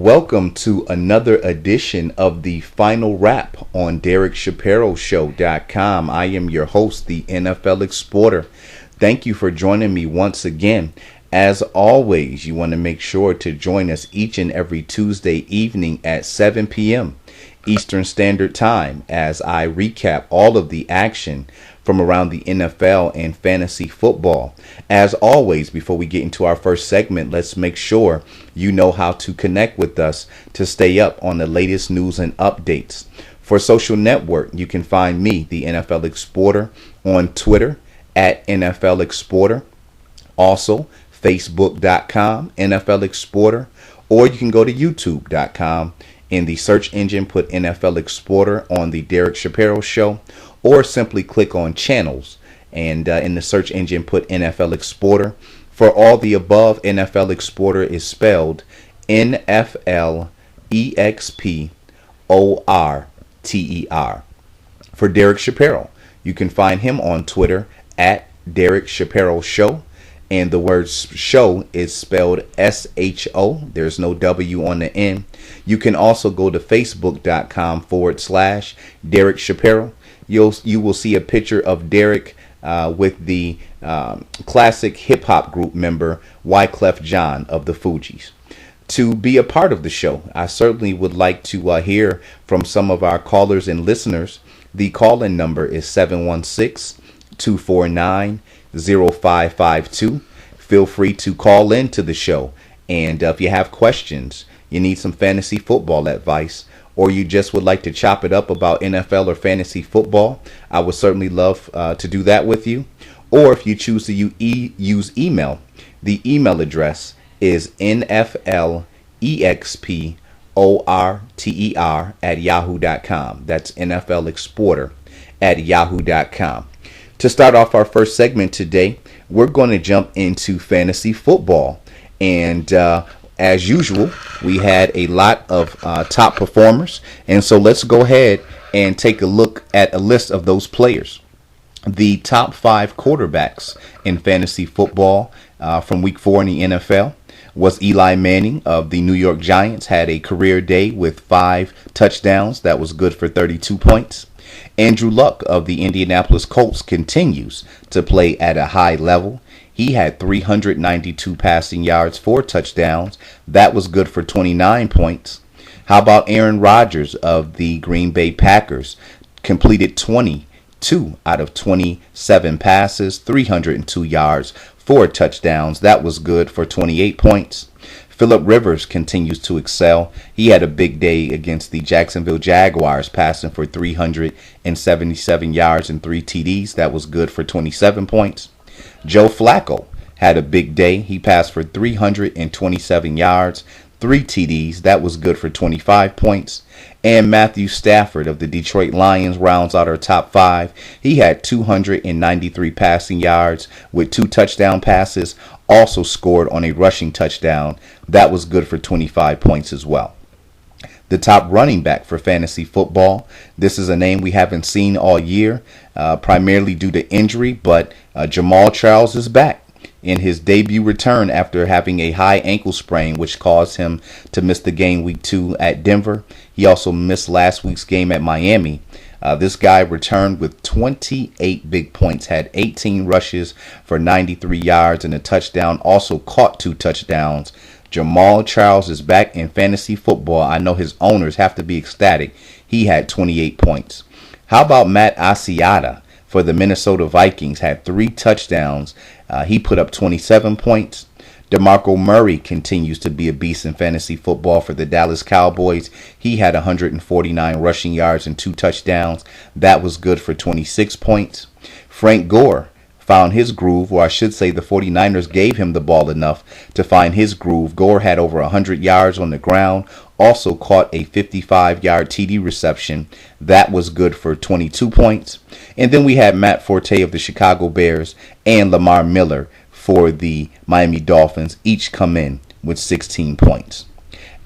Welcome to another edition of the Final Wrap on DerekShapiroShow.com. I am your host, the NFL Exporter. Thank you for joining me once again. As always, you want to make sure to join us each and every Tuesday evening at 7 p.m. Eastern Standard Time as I recap all of the action from around the NFL and fantasy football. As always, before we get into our first segment, let's make sure you know how to connect with us to stay up on the latest news and updates. For social network, you can find me, the NFL Exporter, on Twitter at NFL Exporter. Also, Facebook.com, NFL Exporter, or you can go to YouTube.com. In the search engine, put NFL Exporter on the Derek Shapiro Show, or simply click on channels and in the search engine put NFL Exporter. For all the above, NFL Exporter is spelled NFLExporter. For Derek Shapiro, you can find him on Twitter at Derek Shapiro Show, and the word show is spelled S-H-O. There's no W on the end. You can also go to Facebook.com/Derek Shapiro. You will see a picture of Derek with the classic hip hop group member Wyclef Jean of the Fugees. To be a part of the show, I certainly would like to hear from some of our callers and listeners. The call-in number is 716-249-0552. Feel free to call in to the show. And if you have questions, you need some fantasy football advice, or you just would like to chop it up about NFL or fantasy football, I would certainly love to do that with you. Or if you choose to use email, the email address is NFLExporter@yahoo.com. That's NFLExporter@yahoo.com. To start off our first segment today, we're going to jump into fantasy football. And as usual, we had a lot of top performers. And so let's go ahead and take a look at a list of those players. The top 5 quarterbacks in fantasy football from week 4 in the NFL was Eli Manning of the New York Giants, had a career day with 5 touchdowns. That was good for 32 points. Andrew Luck of the Indianapolis Colts continues to play at a high level. He had 392 passing yards, 4 touchdowns. That was good for 29 points. How about Aaron Rodgers of the Green Bay Packers? Completed 22 out of 27 passes, 302 yards, 4 touchdowns. That was good for 28 points. Phillip Rivers continues to excel. He had a big day against the Jacksonville Jaguars, passing for 377 yards and 3 TDs. That was good for 27 points. Joe Flacco had a big day. He passed for 327 yards, 3 TDs. That was good for 25 points. And Matthew Stafford of the Detroit Lions rounds out our top 5. He had 293 passing yards with 2 touchdown passes. Also scored on a rushing touchdown. That was good for 25 points as well. The top running back for fantasy football. This is a name we haven't seen all year, primarily due to injury, but Jamal Charles is back in his debut return after having a high ankle sprain, which caused him to miss the game week 2 at Denver. He also missed last week's game at Miami. This guy returned with 28 big points, had 18 rushes for 93 yards and a touchdown, also caught 2 touchdowns. Jamal Charles is back in fantasy football. I know his owners have to be ecstatic. He had 28 points. How about Matt Asiata for the Minnesota Vikings? Had 3 touchdowns. He put up 27 points. DeMarco Murray continues to be a beast in fantasy football for the Dallas Cowboys. He had 149 rushing yards and 2 touchdowns. That was good for 26 points. Frank Gore found his groove, or I should say the 49ers gave him the ball enough to find his groove. Gore had over 100 yards on the ground, also caught a 55-yard TD reception. That was good for 22 points. And then we had Matt Forte of the Chicago Bears and Lamar Miller for the Miami Dolphins, each come in with 16 points.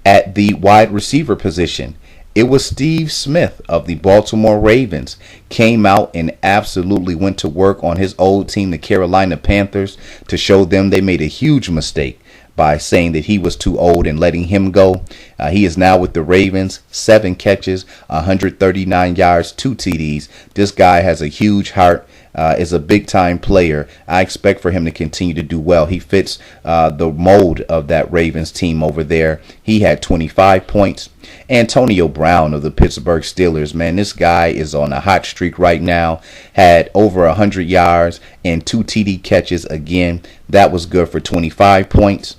At the wide receiver position, it was Steve Smith of the Baltimore Ravens. Came out and absolutely went to work on his old team, the Carolina Panthers, to show them they made a huge mistake by saying that he was too old and letting him go. He is now with the Ravens, 7 catches, 139 yards, 2 TDs. This guy has a huge heart. Is a big-time player. I expect for him to continue to do well. He fits the mold of that Ravens team over there. He had 25 points. Antonio Brown of the Pittsburgh Steelers, man, this guy is on a hot streak right now. Had over 100 yards and 2 TD catches again. That was good for 25 points.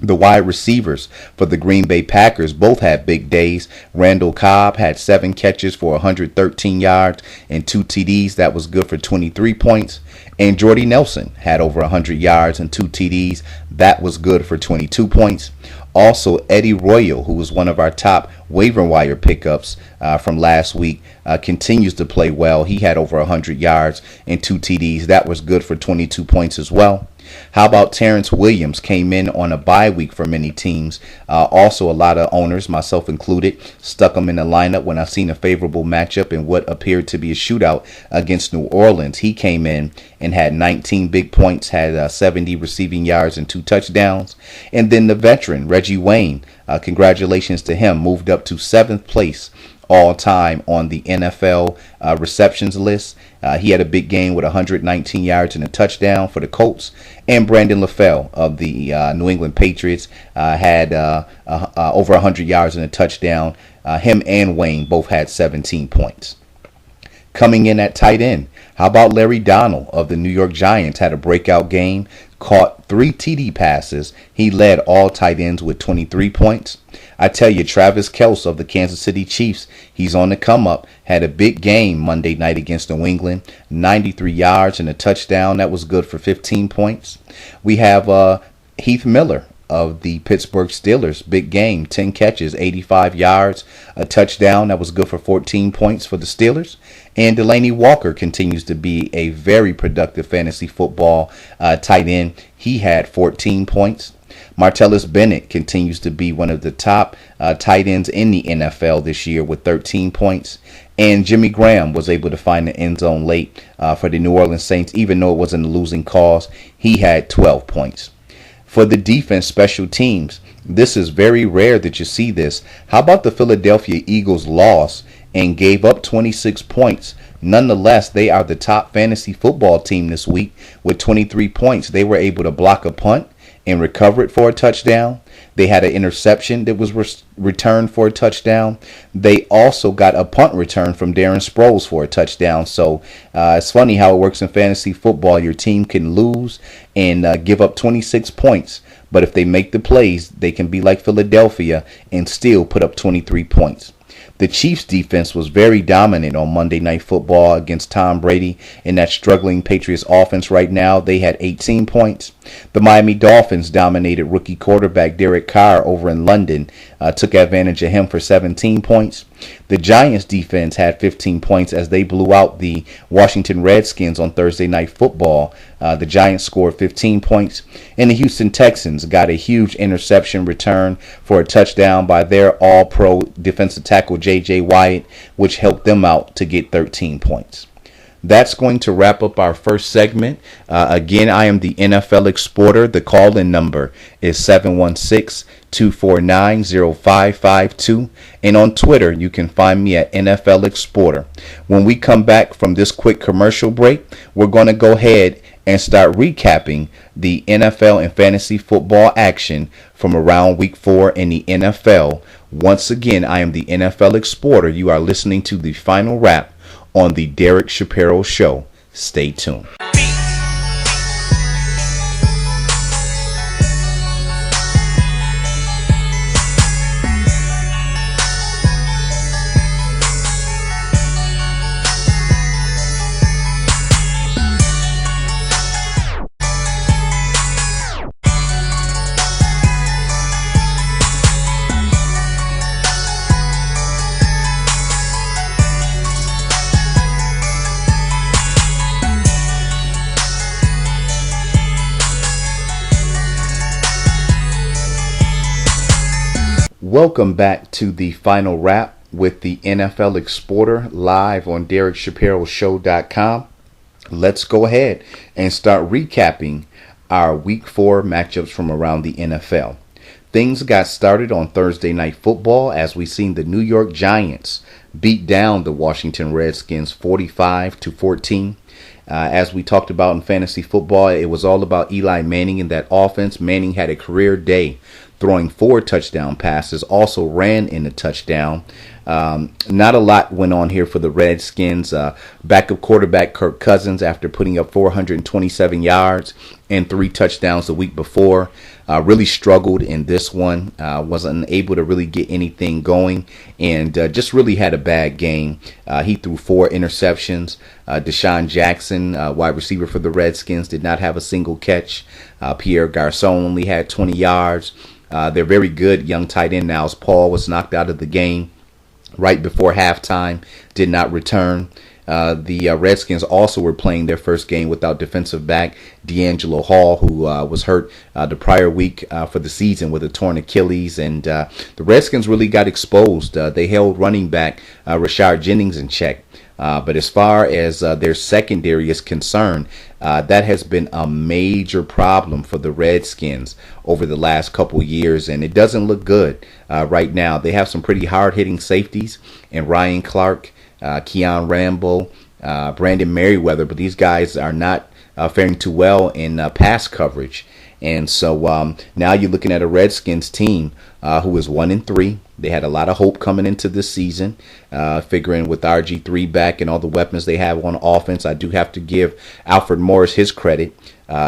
The wide receivers for the Green Bay Packers both had big days. Randall Cobb had 7 catches for 113 yards and 2 TDs. That was good for 23 points. And Jordy Nelson had over 100 yards and 2 TDs. That was good for 22 points. Also, Eddie Royal, who was one of our top waiver wire pickups from last week, continues to play well. He had over 100 yards and 2 TDs. That was good for 22 points as well. How about Terrence Williams? Came in on a bye week for many teams. Also, a lot of owners, myself included, stuck him in the lineup when I seen a favorable matchup in what appeared to be a shootout against New Orleans. He came in and had 19 big points, had 70 receiving yards and 2 touchdowns. And then the veteran, Reggie Wayne, congratulations to him, moved up to 7th place all time on the NFL receptions list. He had a big game with 119 yards and a touchdown for the Colts. And Brandon LaFell of the New England Patriots had over 100 yards and a touchdown. Him and Wayne both had 17 points. Coming in at tight end, how about Larry Donnell of the New York Giants? Had a breakout game, caught 3 TD passes. He led all tight ends with 23 points. I tell you, Travis Kelce of the Kansas City Chiefs, he's on the come up. Had a big game Monday night against New England, 93 yards and a touchdown. That was good for 15 points. We have Heath Miller of the Pittsburgh Steelers, big game, 10 catches, 85 yards, a touchdown. That was good for 14 points for the Steelers. And Delaney Walker continues to be a very productive fantasy football tight end. He had 14 points. Martellus Bennett continues to be one of the top tight ends in the NFL this year with 13 points. And Jimmy Graham was able to find the end zone late for the New Orleans Saints, even though it wasn't a losing cause. He had 12 points. For the defense special teams, this is very rare that you see this. How about the Philadelphia Eagles lost and gave up 26 points? Nonetheless, they are the top fantasy football team this week with 23 points. They were able to block a punt and recover it for a touchdown. They had an interception that was returned for a touchdown. They also got a punt return from Darren Sproles for a touchdown. So it's funny how it works in fantasy football. Your team can lose and give up 26 points. But if they make the plays, they can be like Philadelphia and still put up 23 points. The Chiefs' defense was very dominant on Monday Night Football against Tom Brady in that struggling Patriots offense right now. They had 18 points. The Miami Dolphins dominated rookie quarterback Derek Carr over in London, took advantage of him for 17 points. The Giants' defense had 15 points as they blew out the Washington Redskins on Thursday Night Football. The Giants scored 15 points. And the Houston Texans got a huge interception return for a touchdown by their all-pro defensive tackle J.J. Watt, which helped them out to get 13 points. That's going to wrap up our first segment. Again, I am the NFL Exporter. The call-in number is 716-249-0552. And on Twitter, you can find me at NFL Exporter. When we come back from this quick commercial break, we're going to go ahead and start recapping the NFL and fantasy football action from around week 4 in the NFL. Once again, I am the NFL Exporter. You are listening to the final wrap on the Derek Shapiro Show. Stay tuned. Welcome back to the final wrap with the NFL Exporter live on DerekShapiroShow.com. Let's go ahead and start recapping our Week 4 matchups from around the NFL. Things got started on Thursday Night Football as we seen the New York Giants beat down the Washington Redskins 45-14. As we talked about in fantasy football, it was all about Eli Manning and that offense. Manning had a career day, throwing 4 touchdown passes, also ran in a touchdown. Not a lot went on here for the Redskins. Backup quarterback Kirk Cousins, after putting up 427 yards and 3 touchdowns the week before, really struggled in this one. Wasn't able to really get anything going, and just really had a bad game. He threw 4 interceptions. Deshaun Jackson, wide receiver for the Redskins, did not have a single catch. Pierre Garçon only had 20 yards. They're very good young tight end now. Paul was knocked out of the game right before halftime, did not return. The Redskins also were playing their first game without defensive back D'Angelo Hall, who was hurt the prior week for the season with a torn Achilles. And the Redskins really got exposed. They held running back Rashard Jennings in check. But as far as their secondary is concerned, that has been a major problem for the Redskins over the last couple years, and it doesn't look good right now. They have some pretty hard-hitting safeties in Ryan Clark, Keon Rambo, Brandon Merriweather, but these guys are not faring too well in pass coverage. And so now you're looking at a Redskins team who is 1-3. They had a lot of hope coming into this season, figuring with RG3 back and all the weapons they have on offense. I do have to give Alfred Morris his credit.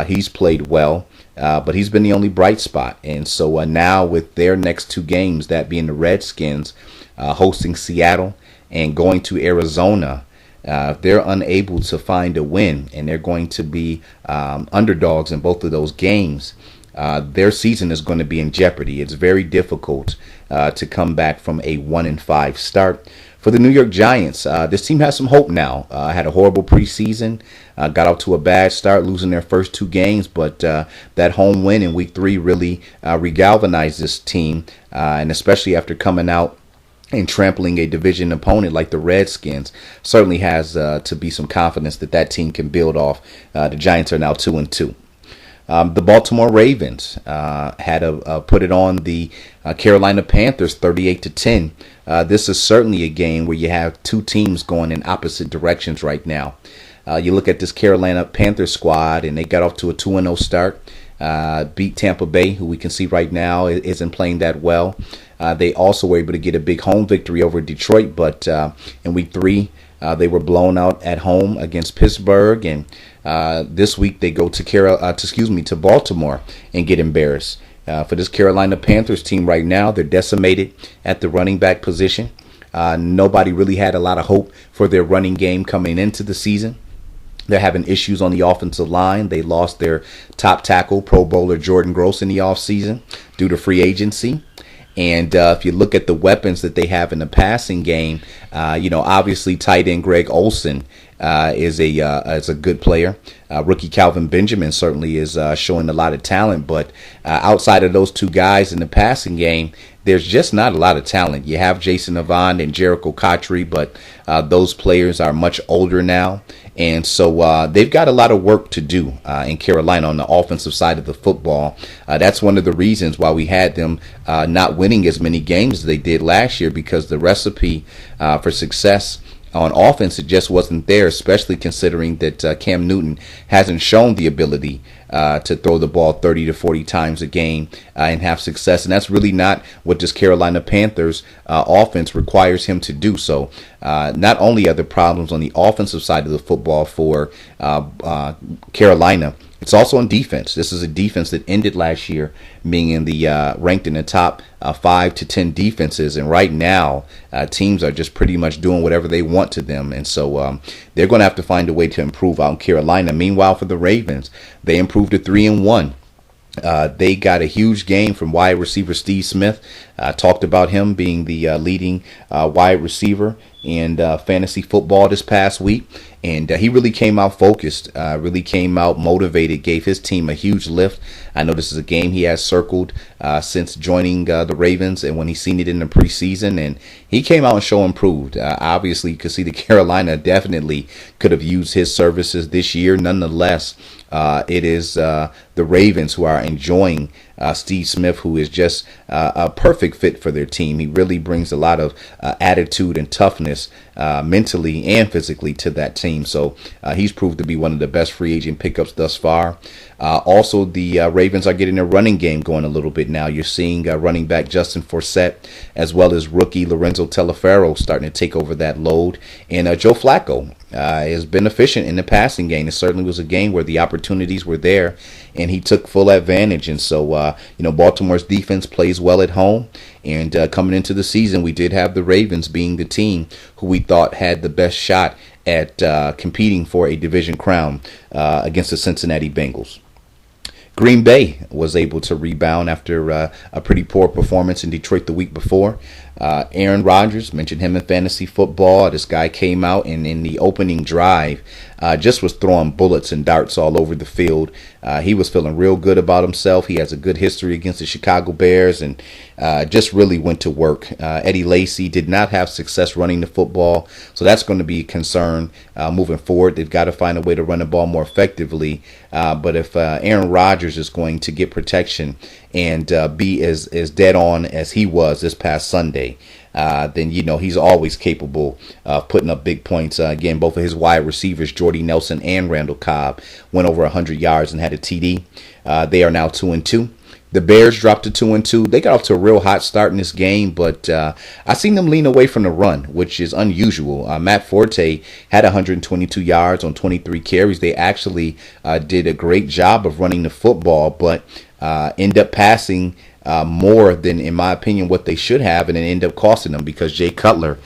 He's played well, but he's been the only bright spot. And so now with their next 2 games, that being the Redskins hosting Seattle and going to Arizona, they're unable to find a win, and they're going to be underdogs in both of those games. Their season is going to be in jeopardy. It's very difficult to come back from a 1-5 start. For the New York Giants, this team has some hope now. Had a horrible preseason, got out to a bad start, losing their first 2 games, but that home win in Week 3 really regalvanized this team, and especially after coming out and trampling a division opponent like the Redskins, certainly has to be some confidence that team can build off. The Giants are now 2-2. The Baltimore Ravens had put it on the Carolina Panthers 38-10. This is certainly a game where you have 2 teams going in opposite directions right now. You look at this Carolina Panthers squad, and they got off to a 2-0 start. Beat Tampa Bay, who we can see right now isn't playing that well. They also were able to get a big home victory over Detroit, but in Week 3, they were blown out at home against Pittsburgh, and this week they go to Baltimore and get embarrassed. For this Carolina Panthers team right now, they're decimated at the running back position. Nobody really had a lot of hope for their running game coming into the season. They're having issues on the offensive line. They lost their top tackle, Pro Bowler Jordan Gross, in the offseason due to free agency. And if you look at the weapons that they have in the passing game, obviously tight end Greg Olsen is a good player. Rookie Calvin Benjamin certainly is showing a lot of talent, but outside of those 2 guys in the passing game, there's just not a lot of talent. You have Jason Avant and Jericho Cotchery, but those players are much older now. And so they've got a lot of work to do in Carolina on the offensive side of the football. That's one of the reasons why we had them not winning as many games as they did last year, because the recipe for success on offense, it just wasn't there, especially considering that Cam Newton hasn't shown the ability to throw the ball 30 to 40 times a game and have success. And that's really not what this Carolina Panthers offense requires him to do. So not only are there problems on the offensive side of the football for Carolina, it's also on defense. This is a defense that ended last year being in the ranked in the top 5 to 10 defenses, and right now teams are just pretty much doing whatever they want to them, and so they're going to have to find a way to improve out in Carolina. Meanwhile, for the Ravens, they improved to 3-1. They got a huge game from wide receiver Steve Smith. Talked about him being the leading wide receiver and fantasy football this past week. And he really came out focused, really came out motivated, gave his team a huge lift. I know this is a game he has circled since joining the Ravens and when he seen it in the preseason. And he came out and show improved. Obviously, you could see the Carolina definitely could have used his services this year. Nonetheless, it is the Ravens who are enjoying Steve Smith, who is just a perfect fit for their team. He really brings a lot of attitude and toughness mentally and physically to that team. So he's proved to be one of the best free agent pickups thus far. Also, the Ravens are getting their running game going a little bit now. You're seeing running back Justin Forsett as well as rookie Lorenzo Taliaferro starting to take over that load. And Joe Flacco has been efficient in the passing game. It certainly was a game where the opportunities were there and he took full advantage. And so, Baltimore's defense plays well at home. And coming into the season, we did have the Ravens being the team who we thought had the best shot at competing for a division crown against the Cincinnati Bengals. Green Bay was able to rebound after a pretty poor performance in Detroit the week before. Aaron Rodgers, mentioned him in fantasy football. This guy came out and in the opening drive just was throwing bullets and darts all over the field. He was feeling real good about himself. He has a good history against the Chicago Bears and just really went to work. Eddie Lacy did not have success running the football, so that's going to be a concern moving forward. They've got to find a way to run the ball more effectively. But if Aaron Rodgers is going to get protection and be as dead on as he was this past Sunday, then he's always capable of putting up big points. Again, both of his wide receivers, Jordy Nelson and Randall Cobb, went over 100 yards and had a TD. They are now 2-2. The Bears dropped to 2-2. They got off to a real hot start in this game, but I seen them lean away from the run, which is unusual. Matt Forte had 122 yards on 23 carries. They actually did a great job of running the football, but end up passing more than, in my opinion, what they should have, and it ended up costing them because Jay Cutler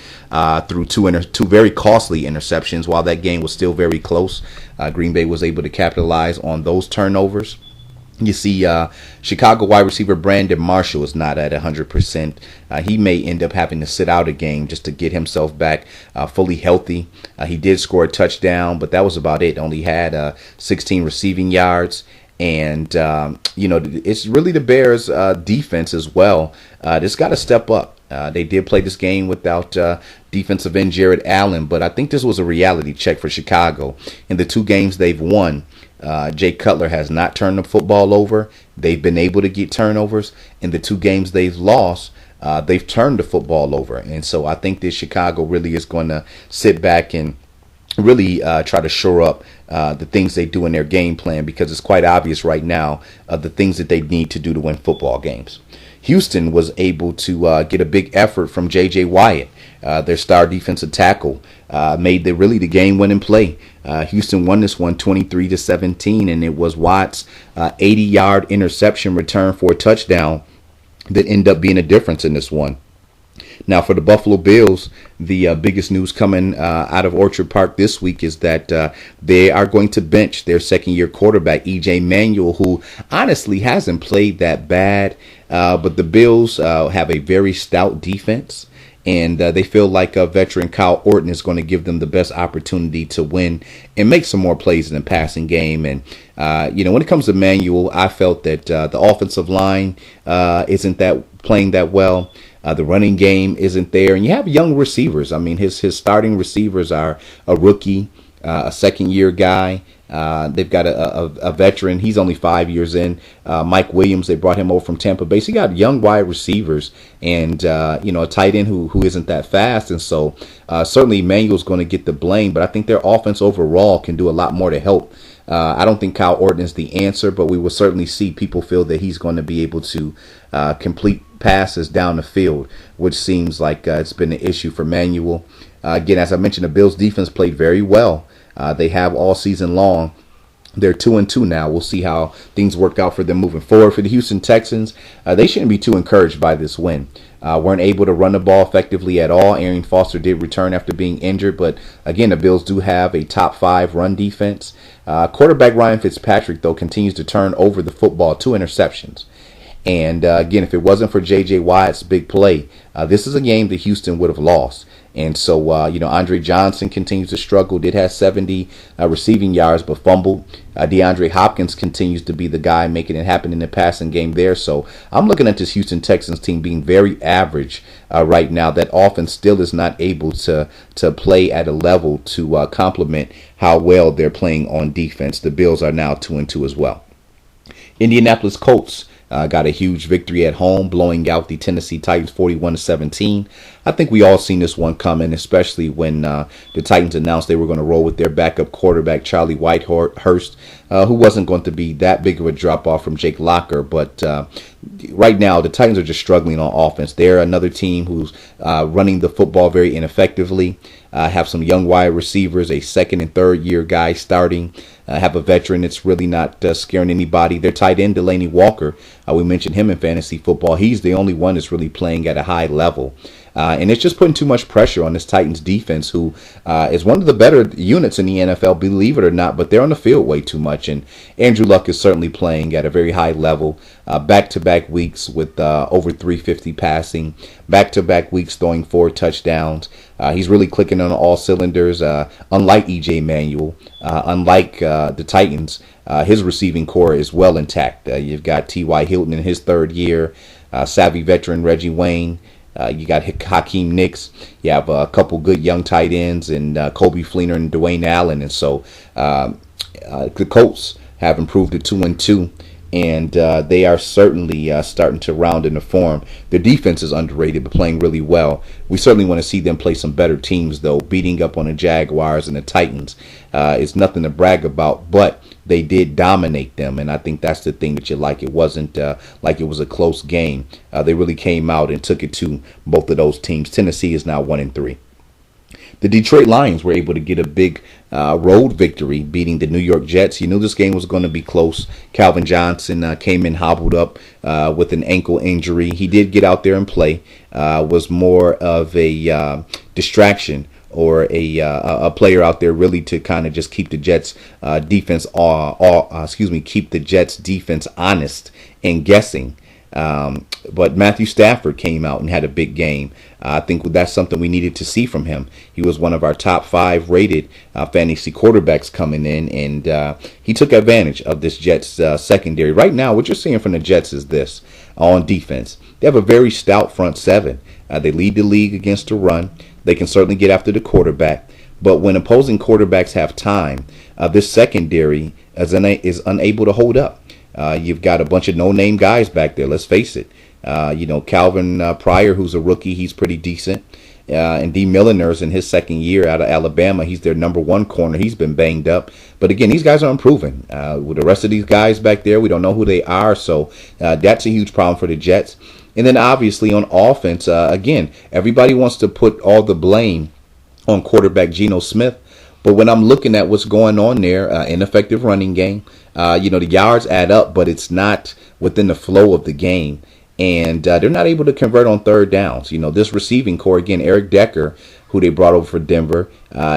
threw two very costly interceptions while that game was still very close. Green Bay was able to capitalize on those turnovers. You see, Chicago wide receiver Brandon Marshall is not at 100%. He may end up having to sit out a game just to get himself back fully healthy. He did score a touchdown, but that was about it. Only had 16 receiving yards. And, it's really the Bears' defense as well. Just got to step up. They did play this game without defensive end Jared Allen, but I think this was a reality check for Chicago. In the two games they've won, Jay Cutler has not turned the football over. They've been able to get turnovers. In the two games they've lost, they've turned the football over. And so I think that Chicago really is going to sit back and really try to shore up the things they do in their game plan, because it's quite obvious right now the things that they need to do to win football games. Houston was able to get a big effort from J.J. Watt. Their star defensive tackle made the game-winning play. Houston won this one 23-17, and it was Watt's 80-yard interception return for a touchdown that ended up being a difference in this one. Now, for the Buffalo Bills, the biggest news coming out of Orchard Park this week is that they are going to bench their second-year quarterback, E.J. Manuel, who honestly hasn't played that bad. But the Bills have a very stout defense, and they feel like veteran Kyle Orton is going to give them the best opportunity to win and make some more plays in the passing game. And, when it comes to Manuel, I felt that the offensive line isn't playing that well. The running game isn't there. And you have young receivers. I mean, his starting receivers are a rookie, a second-year guy. They've got a veteran. He's only 5 years in. Mike Williams, they brought him over from Tampa Bay. So you got young wide receivers and, a tight end who isn't that fast. And so certainly Manuel's going to get the blame, but I think their offense overall can do a lot more to help. I don't think Kyle Orton is the answer, but we will certainly see people feel that he's going to be able to complete passes down the field, which seems like it's been an issue for Manuel. Again, as I mentioned, the Bills' defense played very well. They have all season long. They're 2-2 now. We'll see how things work out for them moving forward. For the Houston Texans, they shouldn't be too encouraged by this win. Weren't able to run the ball effectively at all. Arian Foster did return after being injured, but again, the Bills do have a top 5 run defense. Quarterback Ryan Fitzpatrick, though, continues to turn over the football, 2 interceptions. And again, if it wasn't for J.J. Watt's big play, this is a game that Houston would have lost. And so, Andre Johnson continues to struggle. Did have 70 receiving yards, but fumbled. DeAndre Hopkins continues to be the guy making it happen in the passing game there. So I'm looking at this Houston Texans team being very average right now. That offense still is not able to play at a level to complement how well they're playing on defense. The Bills are now 2-2 as well. Indianapolis Colts got a huge victory at home, blowing out the Tennessee Titans 41-17. I think we all seen this one coming, especially when the Titans announced they were going to roll with their backup quarterback, Charlie Whitehurst, who wasn't going to be that big of a drop-off from Jake Locker. But right now, the Titans are just struggling on offense. They're another team who's running the football very ineffectively. Have some young wide receivers, a second and third year guy starting. Have a veteran that's really not scaring anybody. Their tight end, Delaney Walker, we mentioned him in fantasy football. He's the only one that's really playing at a high level. And it's just putting too much pressure on this Titans defense, who is one of the better units in the NFL, believe it or not, but they're on the field way too much. And Andrew Luck is certainly playing at a very high level. Back-to-back weeks with over 350 passing. Back-to-back weeks throwing 4 touchdowns. He's really clicking on all cylinders. Unlike E.J. Manuel, unlike the Titans, his receiving core is well intact. You've got T.Y. Hilton in his third year, savvy veteran Reggie Wayne. You got Hakeem Nicks. You have a couple good young tight ends and Kobe Fleener and Dwayne Allen. And so the Colts have improved to 2-2. And they are certainly starting to round into form. Their defense is underrated, but playing really well. We certainly want to see them play some better teams, though. Beating up on the Jaguars and the Titans is nothing to brag about, but they did dominate them, and I think that's the thing that you like. It wasn't like it was a close game. They really came out and took it to both of those teams. Tennessee is now 1-3. The Detroit Lions were able to get a big road victory, beating the New York Jets. You knew this game was going to be close. Calvin Johnson came in hobbled up with an ankle injury. He did get out there and play. Was more of a distraction or a player out there really to kind of just keep the Jets defense keep the Jets defense honest and guessing. But Matthew Stafford came out and had a big game. I think that's something we needed to see from him. He was one of our top 5 rated fantasy quarterbacks coming in, and he took advantage of this Jets secondary. Right now, what you're seeing from the Jets is this on defense. They have a very stout front 7. They lead the league against the run. They can certainly get after the quarterback. But when opposing quarterbacks have time, this secondary is unable to hold up. You've got a bunch of no-name guys back there. Let's face it. Calvin Pryor, who's a rookie, he's pretty decent. And D. Milner's in his second year out of Alabama. He's their number 1 corner. He's been banged up. But again, these guys are improving. With the rest of these guys back there, we don't know who they are. So that's a huge problem for the Jets. And then obviously on offense, again, everybody wants to put all the blame on quarterback Geno Smith. But when I'm looking at what's going on there, ineffective running game, the yards add up, but it's not within the flow of the game. And they're not able to convert on third downs. This receiving core, again, Eric Decker, who they brought over for Denver,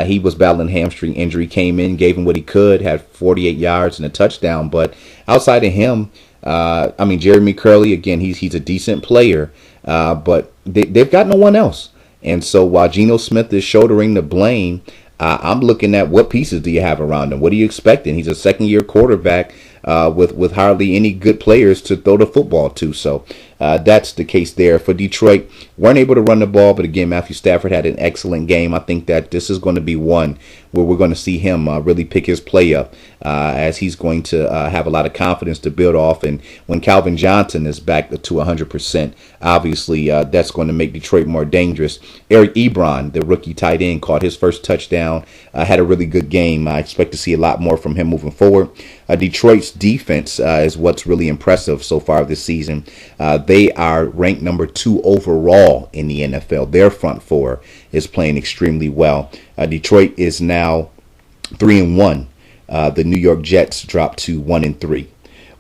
he was battling hamstring injury, came in, gave him what he could, had 48 yards and a touchdown. But outside of him, Jeremy Curley, again, he's a decent player, but they've got no one else. And so while Geno Smith is shouldering the blame, I'm looking at what pieces do you have around him? What are you expecting? He's a second-year quarterback with hardly any good players to throw the football to. So that's the case there. For Detroit, weren't able to run the ball, but again, Matthew Stafford had an excellent game. I think that this is going to be one where we're going to see him really pick his play up as he's going to have a lot of confidence to build off. And when Calvin Johnson is back to 100%, obviously that's going to make Detroit more dangerous. Eric Ebron, the rookie tight end, caught his first touchdown, had a really good game. I expect to see a lot more from him moving forward. Detroit's defense is what's really impressive so far this season. They are ranked number 2 overall in the NFL. Their front 4 is playing extremely well. Detroit is now 3-1. The New York Jets dropped to 1-3.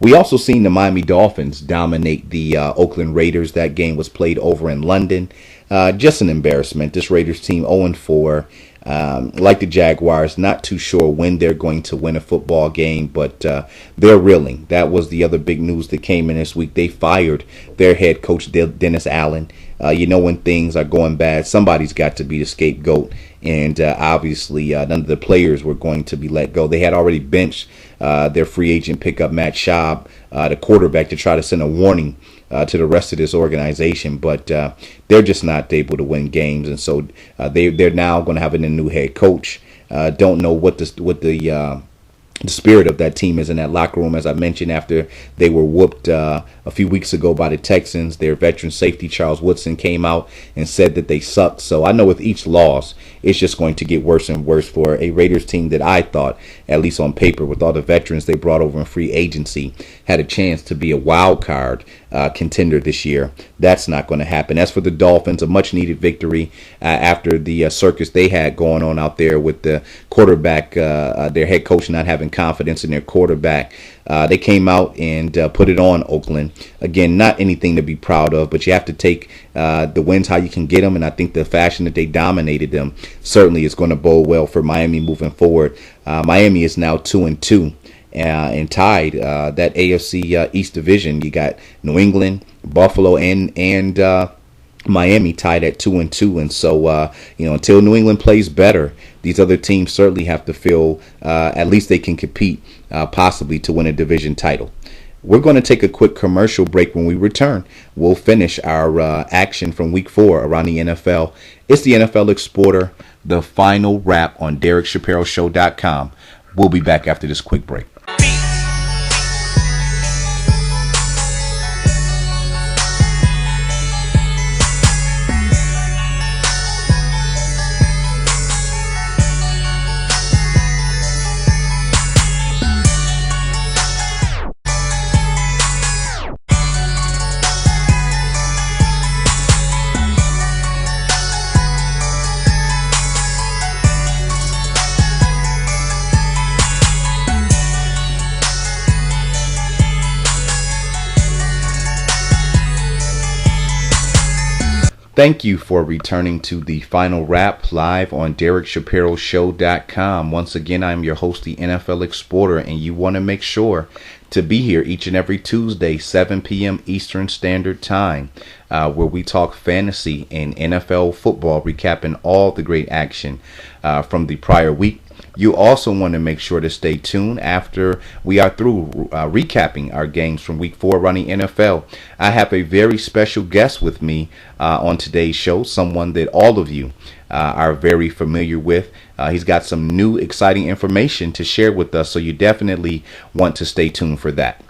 We also seen the Miami Dolphins dominate the Oakland Raiders. That game was played over in London. Just an embarrassment. This Raiders team 0-4. Like the Jaguars, not too sure when they're going to win a football game, but they're reeling. That was the other big news that came in this week. They fired their head coach, Dennis Allen. When things are going bad, somebody's got to be the scapegoat. And obviously, none of the players were going to be let go. They had already benched their free agent pickup, Matt Schaub, the quarterback, to try to send a warning to the rest of this organization. But they're just not able to win games. And so they're now going to have a new head coach. Don't know what the spirit of that team is in that locker room. As I mentioned, after they were whooped a few weeks ago by the Texans, their veteran safety Charles Woodson came out and said that they sucked. So I know with each loss, it's just going to get worse and worse for a Raiders team that I thought, at least on paper, with all the veterans they brought over in free agency, had a chance to be a wild card contender this year. That's not going to happen. As for the Dolphins, a much needed victory after the circus they had going on out there with the quarterback, their head coach not having confidence in their quarterback. They came out and put it on Oakland. Again, not anything to be proud of, but you have to take the wins how you can get them. And I think the fashion that they dominated them certainly is going to bode well for Miami moving forward. Miami is now 2-2. And tied that AFC East division. You got New England, Buffalo, and Miami tied at 2-2. And so, until New England plays better, these other teams certainly have to feel at least they can compete possibly to win a division title. We're going to take a quick commercial break. When we return, we'll finish our action from week 4 around the NFL. It's the NFL Exporter, the final wrap on DerekShapiroShow.com. We'll be back after this quick break. Thank you for returning to the final wrap live on DerekShapiroShow.com. Once again, I'm your host, the NFL Exporter, and you want to make sure to be here each and every Tuesday, 7 p.m. Eastern Standard Time, where we talk fantasy and NFL football, recapping all the great action from the prior week. You also want to make sure to stay tuned after we are through recapping our games from week 4 around the NFL. I have a very special guest with me on today's show, someone that all of you are very familiar with. He's got some new exciting information to share with us, so you definitely want to stay tuned for that.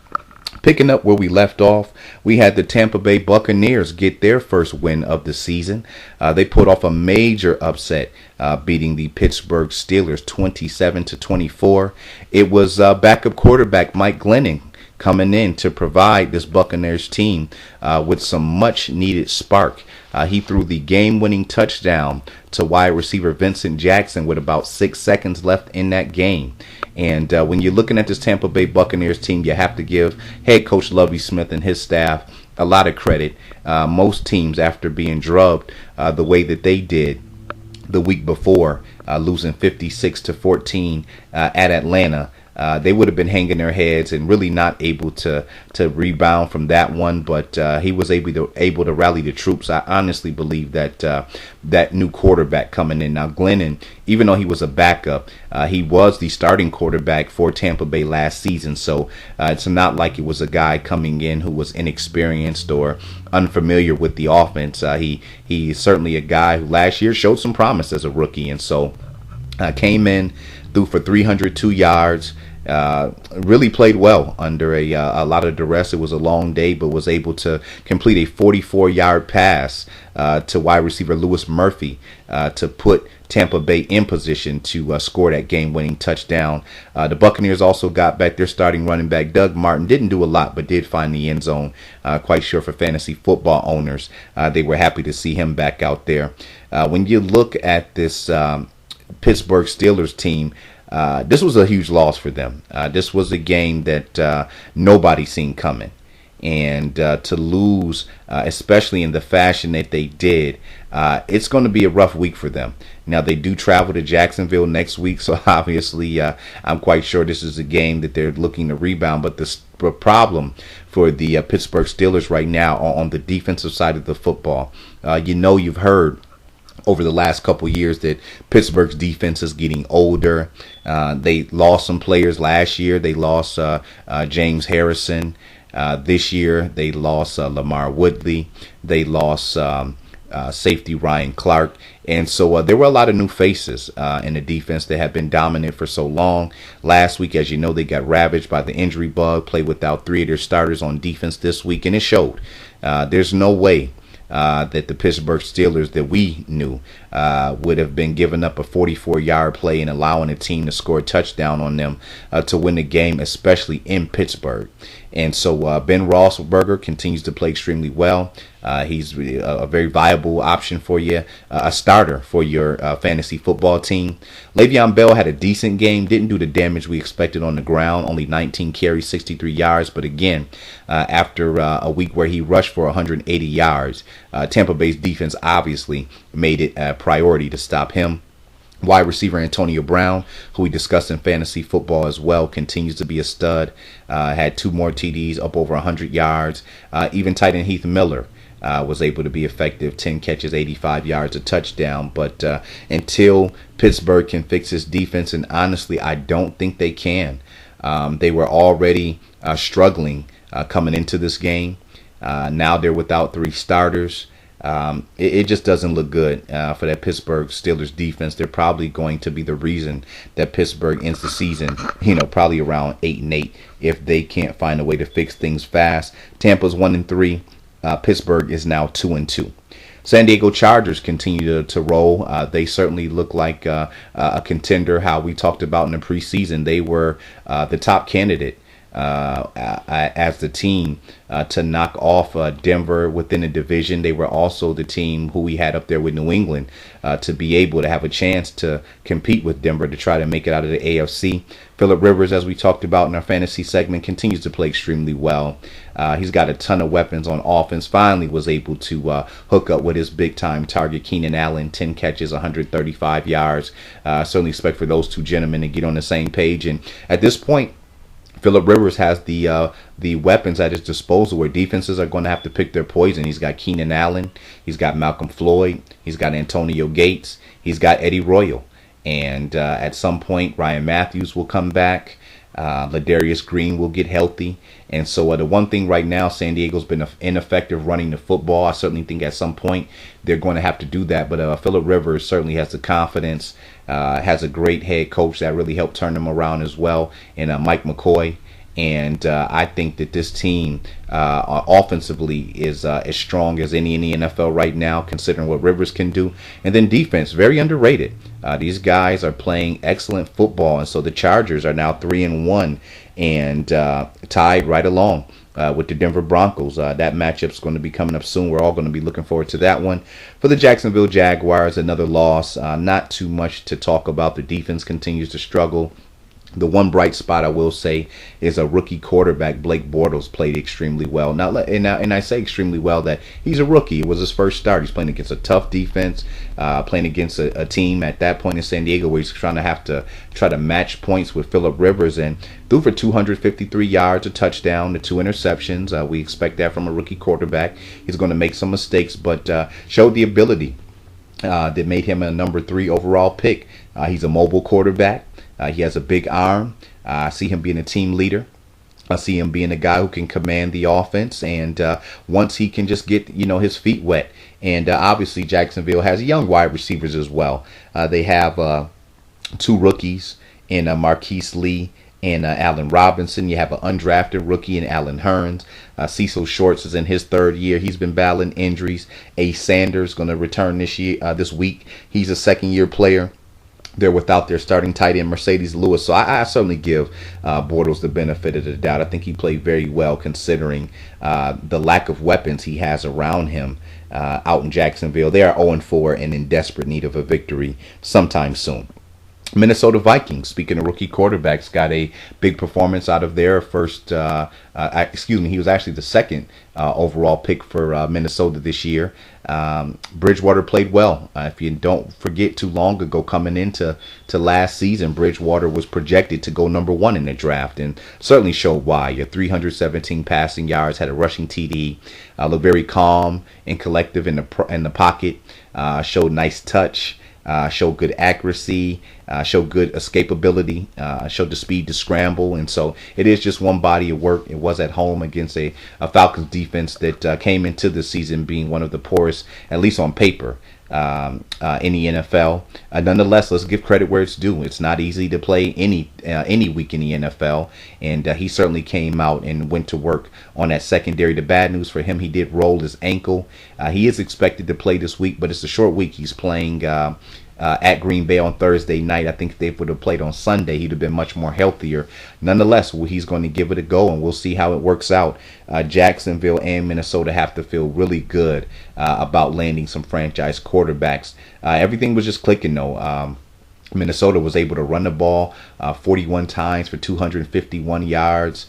Picking up where we left off, we had the Tampa Bay Buccaneers get their first win of the season. They pulled off a major upset, beating the Pittsburgh Steelers 27-24. It was backup quarterback Mike Glennon coming in to provide this Buccaneers team with some much needed spark. He threw the game-winning touchdown to wide receiver Vincent Jackson with about 6 seconds left in that game. And when you're looking at this Tampa Bay Buccaneers team, you have to give head coach Lovie Smith and his staff a lot of credit. Most teams, after being drubbed the way that they did the week before, losing 56-14 at Atlanta, they would have been hanging their heads and really not able to rebound from that one. But he was able to rally the troops. I honestly believe that that new quarterback coming in now, Glennon, even though he was a backup, he was the starting quarterback for Tampa Bay last season. So it's not like it was a guy coming in who was inexperienced or unfamiliar with the offense. He's certainly a guy who last year showed some promise as a rookie, and so came in, threw for 302 yards. Really played well under a lot of duress. It was a long day, but was able to complete a 44-yard pass to wide receiver Lewis Murphy to put Tampa Bay in position to score that game-winning touchdown. The Buccaneers also got back their starting running back Doug Martin. Didn't do a lot, but did find the end zone. Quite sure for fantasy football owners, they were happy to see him back out there. When you look at this Pittsburgh Steelers team, this was a huge loss for them. This was a game that nobody seen coming. And to lose, especially in the fashion that they did, it's going to be a rough week for them. Now, they do travel to Jacksonville next week, so obviously I'm quite sure this is a game that they're looking to rebound. But the problem for the Pittsburgh Steelers right now on the defensive side of the football, you've heard over the last couple years that Pittsburgh's defense is getting older. They lost some players last year. They lost James Harrison. This year, they lost Lamar Woodley. They lost safety Ryan Clark. And so there were a lot of new faces in the defense that have been dominant for so long. Last week, as you know, they got ravaged by the injury bug, played without 3 of their starters on defense this week, and it showed. There's no way that the Pittsburgh Steelers that we knew would have been giving up a 44-yard play and allowing a team to score a touchdown on them to win the game, especially in Pittsburgh. And so Ben Roethlisberger continues to play extremely well. He's a very viable option for you, a starter for your fantasy football team. Le'Veon Bell had a decent game, didn't do the damage we expected on the ground, only 19 carries, 63 yards. But again, after a week where he rushed for 180 yards, Tampa Bay's defense obviously made it a priority to stop him. Wide receiver Antonio Brown, who we discussed in fantasy football as well, continues to be a stud. Had 2 more TDs, up over 100 yards. Even tight end Heath Miller was able to be effective, 10 catches, 85 yards, a touchdown. But until Pittsburgh can fix its defense, and honestly, I don't think they can. They were already struggling coming into this game. Now they're without 3 starters. It just doesn't look good for that Pittsburgh Steelers defense. They're probably going to be the reason that Pittsburgh ends the season, probably around 8-8 if they can't find a way to fix things fast. Tampa's 1-3. Pittsburgh is now 2-2. San Diego Chargers continue to roll. They certainly look like a contender. How we talked about in the preseason, they were the top candidate as the team to knock off Denver within the division. They were also the team who we had up there with New England to be able to have a chance to compete with Denver to try to make it out of the AFC. Phillip Rivers, as we talked about in our fantasy segment, continues to play extremely well. He's got a ton of weapons on offense. Finally was able to hook up with his big-time target, Keenan Allen, 10 catches, 135 yards. Certainly expect for those 2 gentlemen to get on the same page. And at this point, Phillip Rivers has the weapons at his disposal where defenses are going to have to pick their poison. He's got Keenan Allen. He's got Malcolm Floyd. He's got Antonio Gates. He's got Eddie Royal. And at some point, Ryan Matthews will come back. Ladarius Green will get healthy. And so the one thing right now, San Diego's been ineffective running the football. I certainly think at some point they're going to have to do that. But Phillip Rivers certainly has the confidence, has a great head coach that really helped turn them around as well, and Mike McCoy. And I think that this team offensively is as strong as any in the NFL right now, considering what Rivers can do. And then defense, very underrated. These guys are playing excellent football. And so the Chargers are now 3-1 and tied right along with the Denver Broncos. That matchup's going to be coming up soon. We're all going to be looking forward to that one. For the Jacksonville Jaguars, another loss. Not too much to talk about. The defense continues to struggle. The one bright spot I will say is a rookie quarterback, Blake Bortles, played extremely well. And I say extremely well that he's a rookie. It was his first start. He's playing against a tough defense, playing against a team at that point in San Diego where he's try to match points with Phillip Rivers, and threw for 253 yards, a touchdown, the 2 interceptions. We expect that from a rookie quarterback. He's going to make some mistakes, but showed the ability that made him a number 3 overall pick. He's a mobile quarterback. He has a big arm. I see him being a team leader. I see him being a guy who can command the offense, and once he can just get his feet wet. And obviously Jacksonville has young wide receivers as well. They have 2 rookies in Marquise Lee and Allen Robinson. You have an undrafted rookie in Allen Hurns. Cecil Shorts is in his 3rd year. He's been battling injuries. Ace Sanders going to return this week. He's a 2nd-year player. They're without their starting tight end, Mercedes Lewis. So I certainly give Bortles the benefit of the doubt. I think he played very well considering the lack of weapons he has around him out in Jacksonville. They are 0-4 and in desperate need of a victory sometime soon. Minnesota Vikings, speaking of rookie quarterbacks, got a big performance out of their first. Excuse me, he was actually the second overall pick for Minnesota this year. Bridgewater played well. If you don't forget, too long ago, coming into last season, Bridgewater was projected to go number one in the draft, and certainly showed why. Your 317 passing yards, had a rushing TD, looked very calm and collective in the pocket, showed nice touch. Showed good accuracy, showed good escapability, showed the speed to scramble. And so it is just one body of work. It was at home against a Falcons defense that came into the season being one of the poorest, at least on paper, in the NFL. Nonetheless, let's give credit where it's due. It's not easy to play any week in the NFL, and he certainly came out and went to work on that secondary. The bad news for him, he did roll his ankle. He is expected to play this week, but it's a short week. He's playing at Green Bay on Thursday night. I think if they would have played on Sunday, he'd have been much more healthier. Nonetheless, he's going to give it a go, and we'll see how it works out. Jacksonville and Minnesota have to feel really good about landing some franchise quarterbacks. Everything was just clicking, though. Minnesota was able to run the ball 41 times for 251 yards.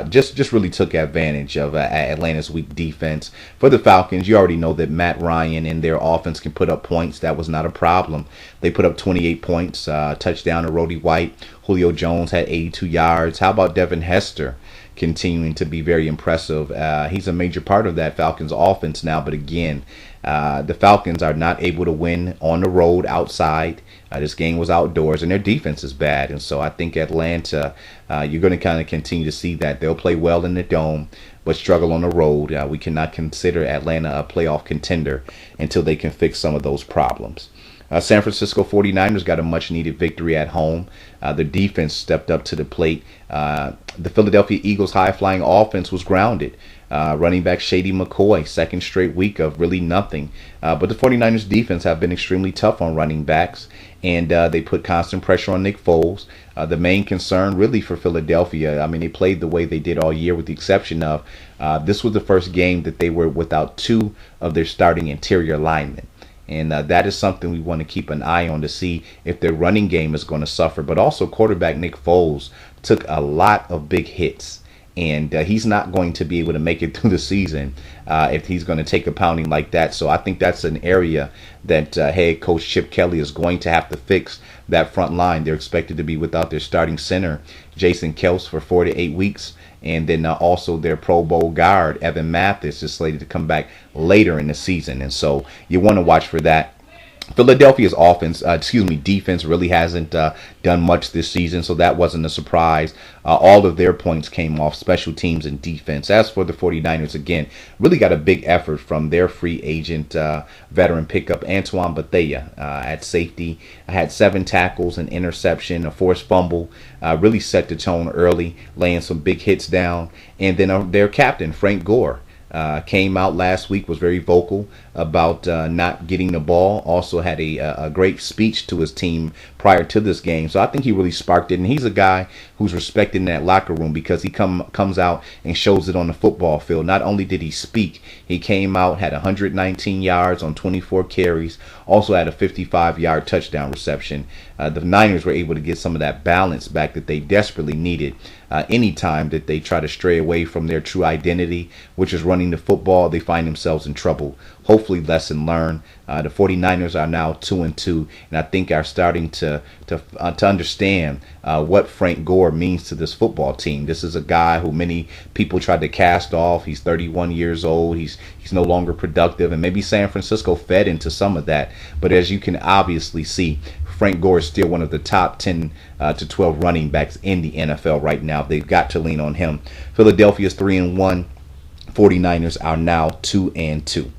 Just really took advantage of Atlanta's weak defense. For the Falcons, you already know that Matt Ryan and their offense can put up points. That was not a problem. They put up 28 points, touchdown to Roddy White. Julio Jones had 82 yards. How about Devin Hester? Continuing to be very impressive. He's a major part of that Falcons offense now, but again, the Falcons are not able to win on the road outside. This game was outdoors, and their defense is bad. And so I think Atlanta, you're going to kind of continue to see that. They'll play well in the dome, but struggle on the road. We cannot consider Atlanta a playoff contender until they can fix some of those problems. San Francisco 49ers got a much-needed victory at home. The defense stepped up to the plate. The Philadelphia Eagles' high-flying offense was grounded. Running back Shady McCoy, second straight week of really nothing. But the 49ers defense have been extremely tough on running backs, and they put constant pressure on Nick Foles. The main concern really for Philadelphia, I mean, they played the way they did all year with the exception of this was the first game that they were without two of their starting interior linemen. And that is something we want to keep an eye on to see if their running game is going to suffer. But also quarterback Nick Foles took a lot of big hits. And he's not going to be able to make it through the season if he's going to take a pounding like that. So I think that's an area that head coach Chip Kelly is going to have to fix that front line. They're expected to be without their starting center, Jason Kels, for 4 to 8 weeks. And then also their Pro Bowl guard, Evan Mathis, is slated to come back later in the season. And so you want to watch for that. Philadelphia's defense really hasn't done much this season, so that wasn't a surprise. All of their points came off special teams and defense. As for the 49ers, again, really got a big effort from their free agent veteran pickup, Antoine Bethea, at safety. Had 7 tackles, an interception, a forced fumble. Really set the tone early, laying some big hits down. And then their captain, Frank Gore, came out last week, was very vocal about not getting the ball. Also had a great speech to his team prior to this game. So I think he really sparked it. And he's a guy who's respected in that locker room because he comes out and shows it on the football field. Not only did he speak, he came out, had 119 yards on 24 carries, also had a 55-yard touchdown reception. The Niners were able to get some of that balance back that they desperately needed. Anytime that they try to stray away from their true identity, which is running the football, they find themselves in trouble. Hopefully, lesson learned. The 49ers are now 2-2, and I think are starting to understand what Frank Gore means to this football team. This is a guy who many people tried to cast off. He's 31 years old. He's no longer productive, and maybe San Francisco fed into some of that. But as you can obviously see, Frank Gore is still one of the top 10 to 12 running backs in the NFL right now. They've got to lean on him. Philadelphia's 3-1. 49ers are now 2-2.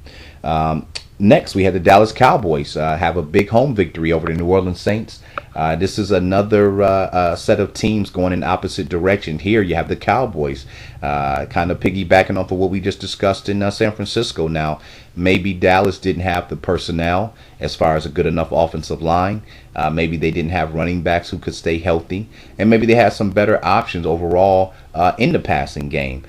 Next, we had the Dallas Cowboys have a big home victory over the New Orleans Saints. This is another set of teams going in opposite direction. Here you have the Cowboys kind of piggybacking off of what we just discussed in San Francisco. Now, maybe Dallas didn't have the personnel as far as a good enough offensive line. Maybe they didn't have running backs who could stay healthy. And maybe they had some better options overall in the passing game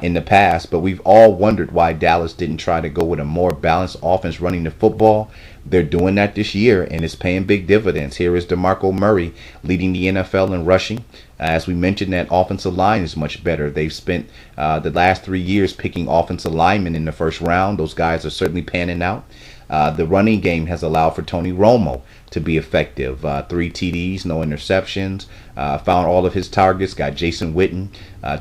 in the past. But we've all wondered why Dallas didn't try to go with a more balanced offense running the football. they're doing that this year, and it's paying big dividends. Here is DeMarco Murray leading the NFL in rushing. As we mentioned, that offensive line is much better. They've spent the last 3 years picking offensive linemen in the first round. Those guys are certainly panning out. The running game has allowed for Tony Romo to be effective. 3 TDs, no interceptions. Found all of his targets. Got Jason Witten,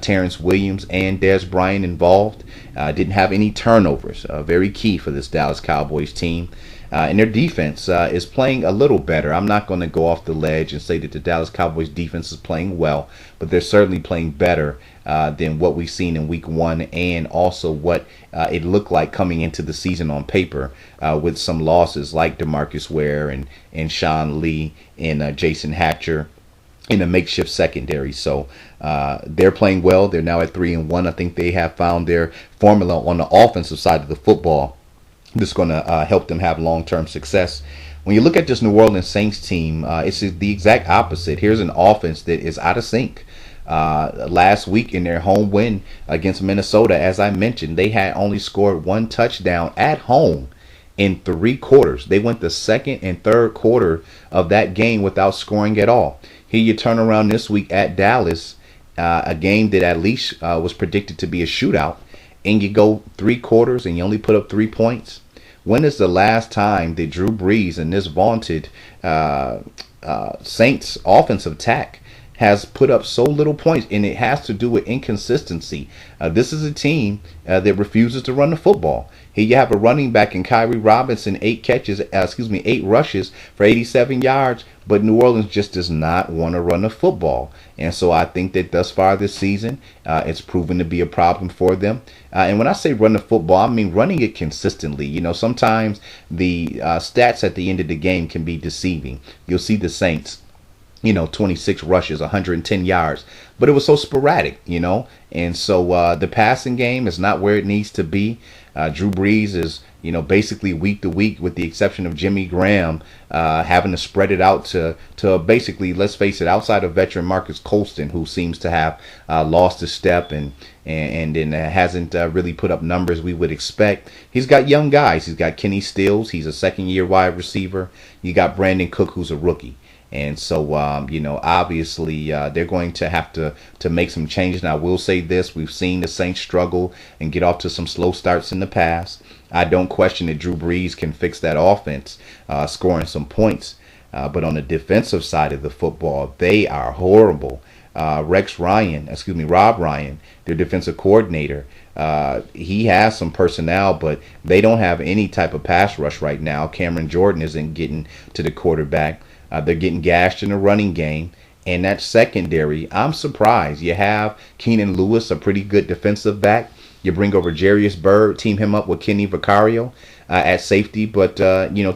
Terrence Williams, and Dez Bryant involved. Didn't have any turnovers. Very key for this Dallas Cowboys team. And their defense is playing a little better. I'm not going to go off the ledge and say that the Dallas Cowboys defense is playing well, but they're certainly playing better than what we've seen in week 1, and also what it looked like coming into the season on paper, with some losses like DeMarcus Ware and Sean Lee and Jason Hatcher in a makeshift secondary. So they're playing well. They're now at 3-1. I think they have found their formula on the offensive side of the football that's going to help them have long-term success. When you look at this New Orleans Saints team, it's the exact opposite. Here's an offense that is out of sync. Last week in their home win against Minnesota, as I mentioned, they had only scored 1 touchdown at home in 3 quarters. They went the second and third quarter of that game without scoring at all. Here you turn around this week at Dallas, a game that at least was predicted to be a shootout, and you go 3 quarters and you only put up 3 points. When is the last time that Drew Brees and this vaunted Saints offensive attack has put up so little points? And it has to do with inconsistency. This is a team that refuses to run the football. Here you have a running back in Kyrie Robinson, 8 rushes for 87 yards, but New Orleans just does not want to run the football. And so I think that thus far this season, it's proven to be a problem for them. And when I say run the football, I mean running it consistently. You know, sometimes the stats at the end of the game can be deceiving. You'll see the Saints, 26 rushes, 110 yards, but it was so sporadic, and so the passing game is not where it needs to be. Drew Brees is, basically week to week, with the exception of Jimmy Graham, having to spread it out to basically, let's face it, outside of veteran Marcus Colston, who seems to have lost a step and hasn't really put up numbers we would expect. He's got young guys. He's got Kenny Stills. He's a second-year wide receiver. You got Brandon Cook, who's a rookie. And so, obviously, they're going to have to make some changes. Now, I will say this. We've seen the Saints struggle and get off to some slow starts in the past. I don't question that Drew Brees can fix that offense, scoring some points. But on the defensive side of the football, they are horrible. Rob Ryan, their defensive coordinator, he has some personnel, but they don't have any type of pass rush right now. Cameron Jordan isn't getting to the quarterback. They're getting gashed in the running game. And that secondary, I'm surprised. You have Keenan Lewis, a pretty good defensive back. You bring over Jarius Byrd, team him up with Kenny Vaccaro at safety. But,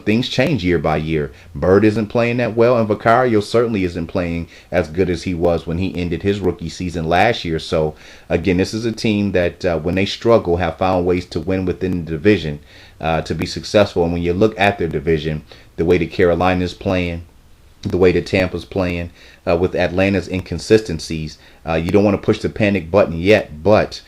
things change year by year. Byrd isn't playing that well, and Vaccaro certainly isn't playing as good as he was when he ended his rookie season last year. So, again, this is a team that when they struggle have found ways to win within the division to be successful. And when you look at their division, the way that Carolina's playing, the way that Tampa's playing, with Atlanta's inconsistencies, you don't want to push the panic button yet, but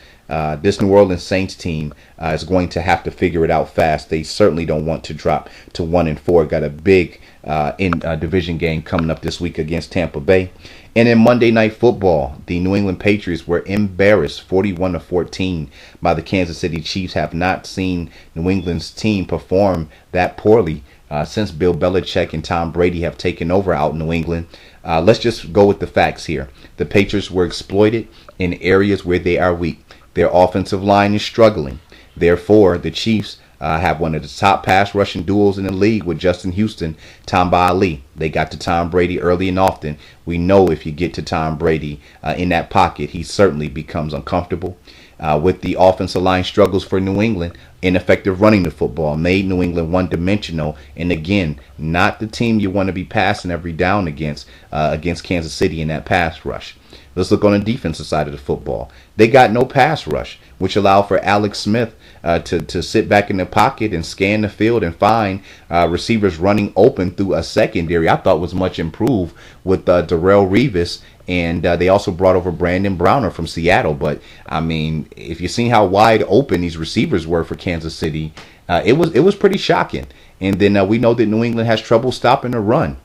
this New Orleans Saints team is going to have to figure it out fast. They certainly don't want to drop to 1-4. Got a big division game coming up this week against Tampa Bay. And in Monday Night Football, the New England Patriots were embarrassed 41-14 by the Kansas City Chiefs. Have not seen New England's team perform that poorly since Bill Belichick and Tom Brady have taken over out in New England. Let's just go with the facts here. The Patriots were exploited in areas where they are weak. Their offensive line is struggling. Therefore, the Chiefs have one of the top pass rushing duels in the league with Justin Houston, Tamba Ali. They got to Tom Brady early and often. We know if you get to Tom Brady in that pocket, he certainly becomes uncomfortable. With the offensive line struggles for New England, ineffective running the football made New England one-dimensional, and again, not the team you want to be passing every down against Kansas City in that pass rush. Let's look on the defensive side of the football. They got no pass rush, which allowed for Alex Smith to sit back in the pocket and scan the field and find receivers running open through a secondary I thought was much improved with Darrelle Revis. And they also brought over Brandon Browner from Seattle. But, I mean, if you've seen how wide open these receivers were for Kansas City, It was pretty shocking. And then we know that New England has trouble stopping the run.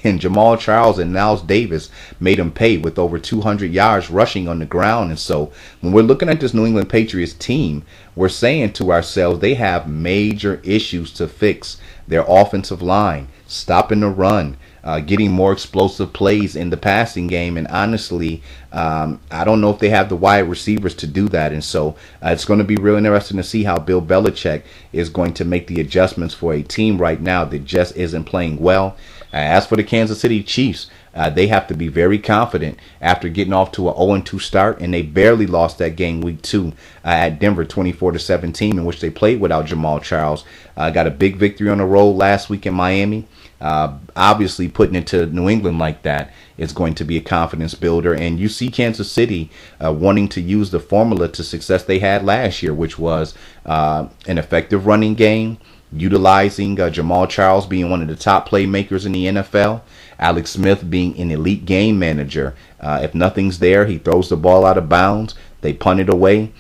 And Jamal Charles and Niles Davis made him pay with over 200 yards rushing on the ground. And so when we're looking at this New England Patriots team, we're saying to ourselves they have major issues to fix. Their offensive line, stopping the run, getting more explosive plays in the passing game. And honestly, I don't know if they have the wide receivers to do that. And so it's going to be real interesting to see how Bill Belichick is going to make the adjustments for a team right now that just isn't playing well. As for the Kansas City Chiefs, they have to be very confident after getting off to an 0-2 start, and they barely lost that game week 2 at Denver 24-17, in which they played without Jamal Charles. Got a big victory on the road last week in Miami. Obviously, putting it to New England like that is going to be a confidence builder, and you see Kansas City wanting to use the formula to success they had last year, which was an effective running game, utilizing Jamal Charles being one of the top playmakers in the NFL, Alex Smith being an elite game manager. If nothing's there, he throws the ball out of bounds. They punt it away.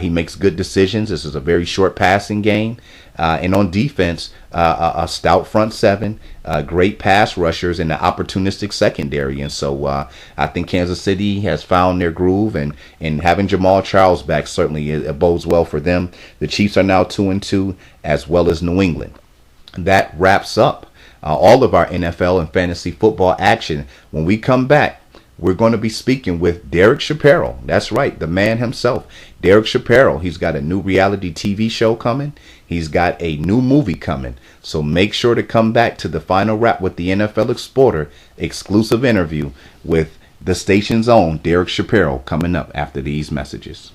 He makes good decisions. This is a very short passing game. And on defense, a stout front seven, great pass rushers, and an opportunistic secondary. And so I think Kansas City has found their groove, and having Jamal Charles back certainly it bodes well for them. The Chiefs are now 2-2, as well as New England. That wraps up all of our NFL and fantasy football action. When we come back, we're going to be speaking with Derek Shapiro. That's right, the man himself, Derek Shapiro. He's got a new reality TV show coming. He's got a new movie coming. So make sure to come back to the final wrap with the NFL Exporter exclusive interview with the station's own Derek Shapiro coming up after these messages.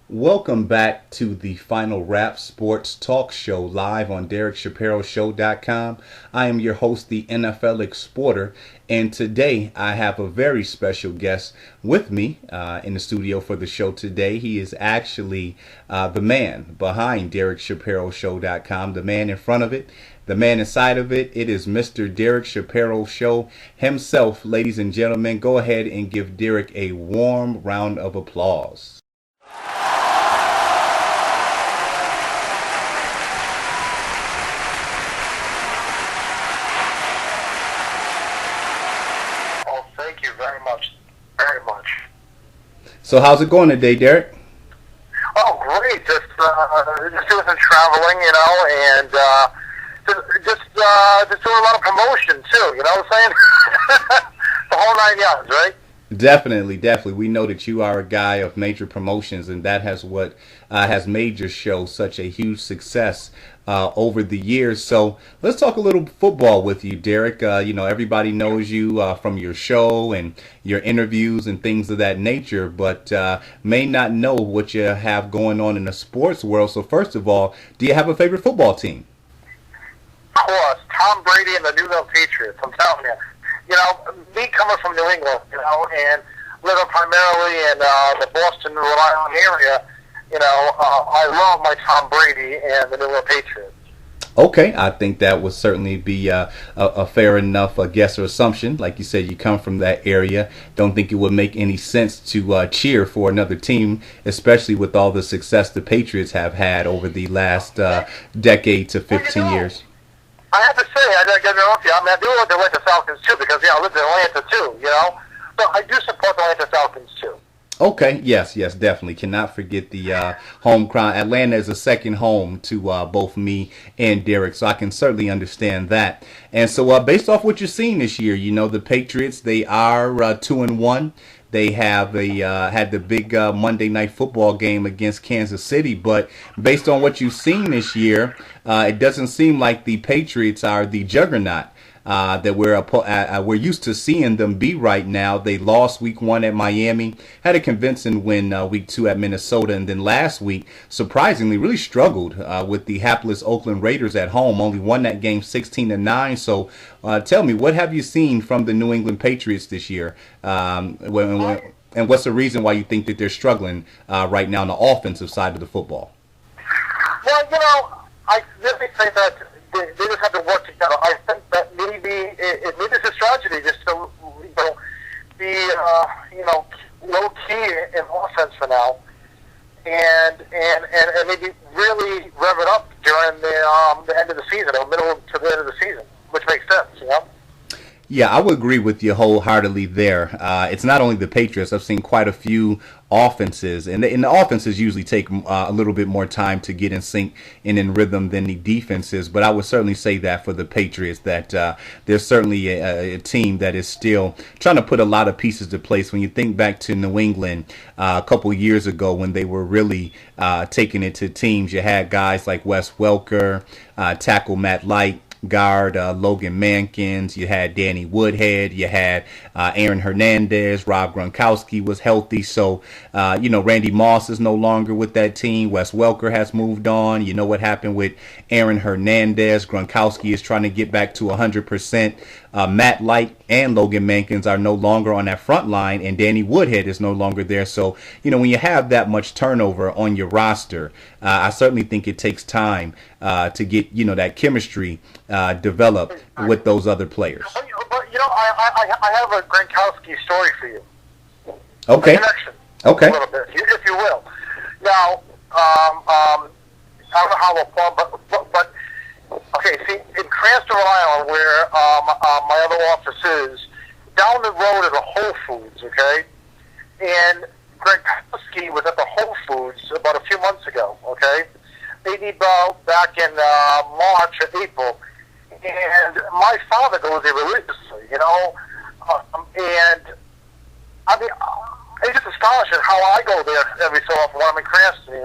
Welcome back to the Final Wrap Sports Talk Show live on DerekShapiroShow.com. I am your host, the NFL Exporter, and today I have a very special guest with me in the studio for the show today. He is actually the man behind DerekShapiroShow.com, the man in front of it, the man inside of it. It is Mr. Derek Shapiro Show himself. Ladies and gentlemen, go ahead and give Derek a warm round of applause. So how's it going today, Derek? Oh, great. Just doing some traveling, and just doing a lot of promotion, too, you know what I'm saying? The whole 9 yards, right? Definitely. We know that you are a guy of major promotions, and that has what has made your show such a huge success over the years. So let's talk a little football with you, Derek. Everybody knows you from your show and your interviews and things of that nature, but may not know what you have going on in the sports world. So first of all, do you have a favorite football team? Of course, Tom Brady and the New England Patriots. I'm telling you. Me coming from New England, and living primarily in the Boston, Rhode Island area, I love my Tom Brady and the New England Patriots. Okay, I think that would certainly be a fair enough guess or assumption. Like you said, you come from that area. Don't think it would make any sense to cheer for another team, especially with all the success the Patriots have had over the last decade to 15 years. I have to say, I got to get off you. I do love the Atlanta Falcons, too, because, I live in Atlanta, too, So I do support the Atlanta Falcons, too. Okay, yes, definitely. Cannot forget the home crowd. Atlanta is a second home to both me and Derek, so I can certainly understand that. And so based off what you're seeing this year, the Patriots, they are 2-1. They have had the big Monday Night Football game against Kansas City, but based on what you've seen this year, it doesn't seem like the Patriots are the juggernaut that we're used to seeing them be right now. They lost week 1 at Miami, had a convincing win week 2 at Minnesota, and then last week, surprisingly, really struggled with the hapless Oakland Raiders at home. Only won that game 16-9. So tell me, what have you seen from the New England Patriots this year? And what's the reason why you think that they're struggling right now on the offensive side of the football? Well, I really think that they just have to work together. I think that maybe maybe it's a strategy just to be low key in offense for now, and maybe really rev it up during the end of the season, or middle to the end of the season, which makes sense. Yeah, I would agree with you wholeheartedly there. It's not only the Patriots. I've seen quite a few offenses, and the offenses usually take a little bit more time to get in sync and in rhythm than the defenses. But I would certainly say that for the Patriots, that there's certainly a team that is still trying to put a lot of pieces to place. When you think back to New England a couple years ago when they were really taking it to teams, you had guys like Wes Welker, tackle Matt Light, guard Logan Mankins, you had Danny Woodhead, you had Aaron Hernandez, Rob Gronkowski was healthy, so Randy Moss is no longer with that team. Wes Welker has moved on. You know what happened with Aaron Hernandez. Gronkowski is trying to get back to 100%. Matt Light and Logan Mankins are no longer on that front line, and Danny Woodhead is no longer there. So, when you have that much turnover on your roster, I certainly think it takes time to get, that chemistry developed with those other players. But, I have a Gronkowski story for you. Okay. A connection. Okay. A little bit, if you will. Now, I don't know how well, but okay, see, in Cranston, Rhode Island, where my other office is, down the road is a Whole Foods, okay? And Gronkowski was at the Whole Foods about a few months ago, okay? Maybe about back in March or April. And my father goes there religiously, and I mean, it's just astonishing how I go there every so often when I'm in Cranston,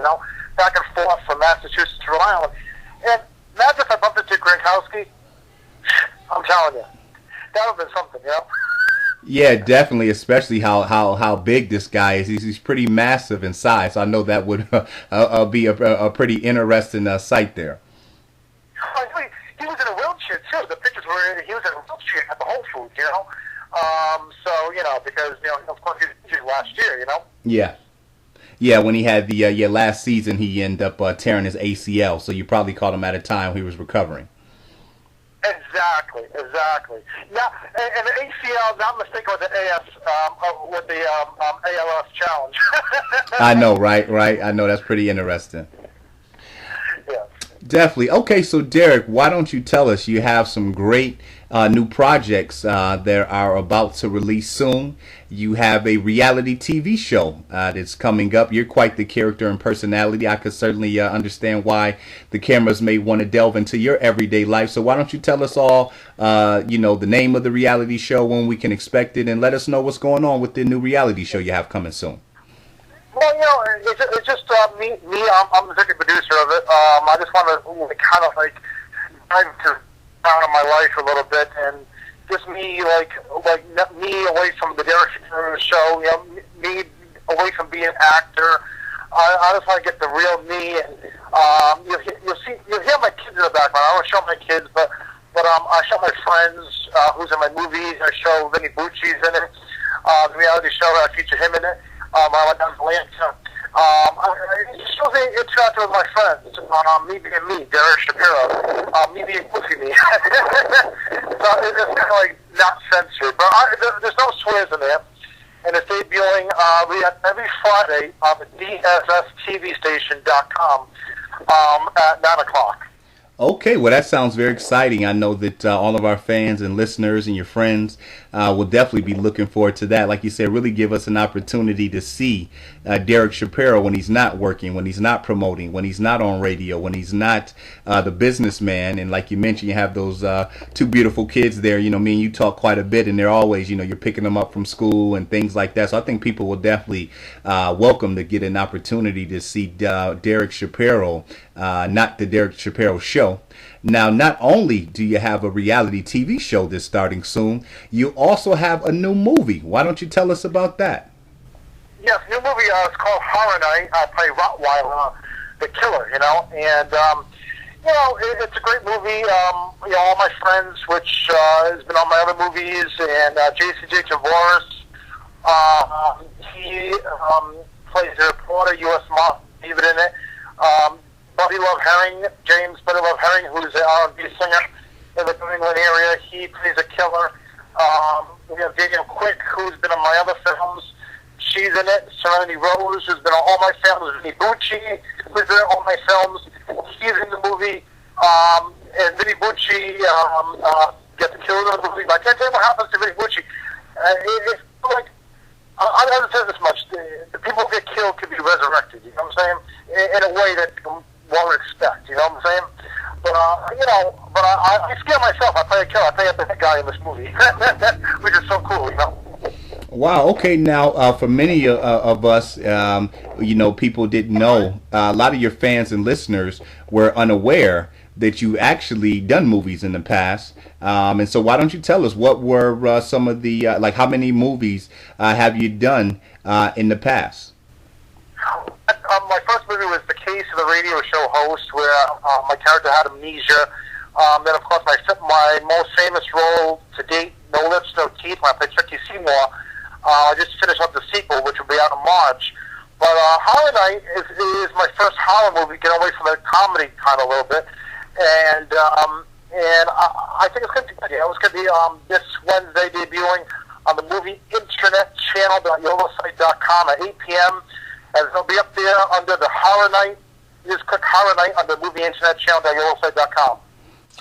back and forth from Massachusetts to Rhode Island. And imagine if I bumped into Gronkowski. I'm telling you, that would have been something, Yeah, definitely, especially how big this guy is. He's pretty massive in size. So I know that would be a pretty interesting sight there. He was in a wheelchair too. The pictures were he was in a wheelchair at the Whole Foods, because of course he was injured last year, Yeah. Yeah, when he had the last season, he ended up tearing his ACL. So you probably caught him at a time he was recovering. Exactly. Now, and the ACL, not mistaken with the ALS challenge. I know, right? I know, that's pretty interesting. Yeah. Definitely. Okay, so Derek, why don't you tell us, you have some great new projects that are about to release soon. You have a reality TV show that's coming up. You're quite the character and personality. I could certainly understand why the cameras may want to delve into your everyday life. So why don't you tell us all, the name of the reality show, when we can expect it, and let us know what's going on with the new reality show you have coming soon. Well, it's just me. I'm the executive producer of it. I just want to kind of dive into down in my life a little bit, and just me me away from the Derek Shapiro show. Me away from being an actor. I just want to get the real me, and you'll hear my kids in the background. I don't show my kids, but I show my friends who's in my movies. I show Vinny Bucci's in it. The reality show, I feature him in it. I went down to Atlanta. It shows me interacting with my friends. Me being me, Derek Shapiro. Me being goofy me. So it's kind of like not censored. But there's no swears in there. And it's debuting every Friday on the DSSTVstation.com at 9 o'clock. Okay, well, that sounds very exciting. I know that all of our fans and listeners and your friends will definitely be looking forward to that. Like you said, really give us an opportunity to see Derek Shapiro when he's not working, when he's not promoting, when he's not on radio, when he's not the businessman. And like you mentioned, you have those two beautiful kids there. Me and you talk quite a bit, and they're always, you're picking them up from school and things like that. So I think people will definitely welcome to get an opportunity to see Derek Shapiro, not the Derek Shapiro show, show. Now, not only do you have a reality TV show that's starting soon, you also have a new movie. Why don't you tell us about that? Yes, new movie. It's called Horror Night. I play Rottweiler, the killer. And it's a great movie. All my friends, which has been on my other movies, and J.C.J. Javoris, he plays the reporter, U.S. Moth, David in it. Buddy Love Herring, James Buddy Love Herring, who's an R&B singer in the New England area. He plays a killer. We have Daniel Quick, who's been in my other films. She's in it. Serenity Rose, who's been on all my films. Vinny Bucci, who's been in all my films. He's in the movie. And Vinny Bucci gets killed in the movie. But I can't tell you what happens to Vinny Bucci. It's like, I haven't said this much. The people who get killed could be resurrected. You know what I'm saying? In a way that won't expect. You know what I'm saying? But I scare myself. I play a killer. I play a bad guy in this movie, which is so cool. Wow. Okay. Now, for many of us, people didn't know. A lot of your fans and listeners were unaware that you actually done movies in the past. And so why don't you tell us what were some of the, how many movies have you done in the past? My first movie was The Case of the Radio Show Host, where my character had amnesia. Then, of course, my most famous role to date, No Lips, No Teeth, when I played Tricky Seymour. I just finished up the sequel, which will be out in March. But Horror Night is my first horror movie, get away from the comedy kind of a little bit. And I think it's going to be good. It's going to be this Wednesday debuting on the movie internet channel.yolosite.com at 8 p.m. And it'll be up there under the Horror Night. Just click Horror Night under movie internet channel.yolosite.com.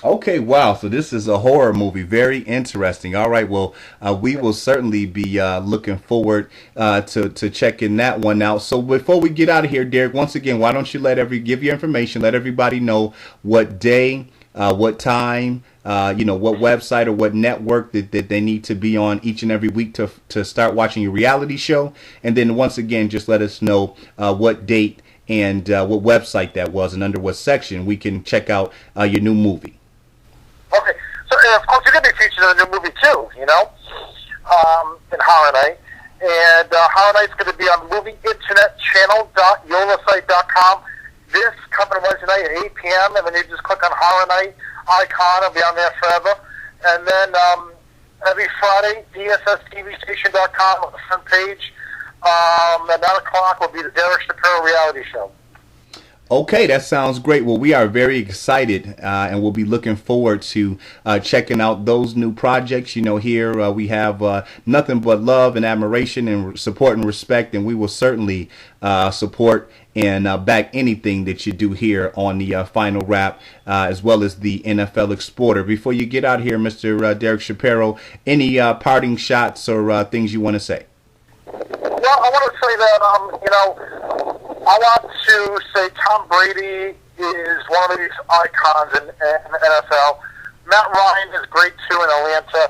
Okay, wow. So this is a horror movie. Very interesting. All right, well, we will certainly be looking forward to checking that one out. So before we get out of here, Derek, once again, why don't you give your information, let everybody know what day, what time, what website or what network that they need to be on each and every week to start watching your reality show. And then once again, just let us know what date and what website that was and under what section we can check out your new movie. Okay, so of course you're going to be featured in a new movie too, in Horror Night. And Horror Night's going to be on movie internet channel.yolosite.com this coming Wednesday night at 8 p.m. And then you just click on Horror Night icon, it'll be on there forever. And then every Friday, DSSTVstation.com on the front page. At 9 o'clock will be the Derek Shapiro reality show. Okay, that sounds great. Well, we are very excited and we'll be looking forward to checking out those new projects. Here we have nothing but love and admiration and support and respect, and we will certainly support and back anything that you do here on the Final Wrap, as well as the NFL Exporter. Before you get out here, Mr. Derek Shapiro, any parting shots or things you want to say? Well, I want to say that, I want to say Tom Brady is one of these icons in the NFL. Matt Ryan is great, too, in Atlanta.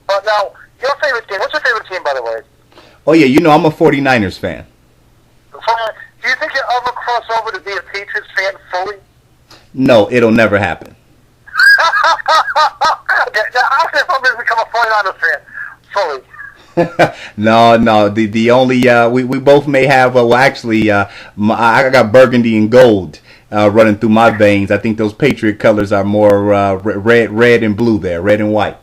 But now, your favorite team, what's your favorite team, by the way? Oh, yeah, I'm a 49ers fan. So, do you think you'll ever cross over to be a Patriots fan fully? No, it'll never happen. I'll say if I'm going to become a 49ers fan fully. No. The only we both may have. I got burgundy and gold running through my veins. I think those Patriot colors are more red and blue there, red and white.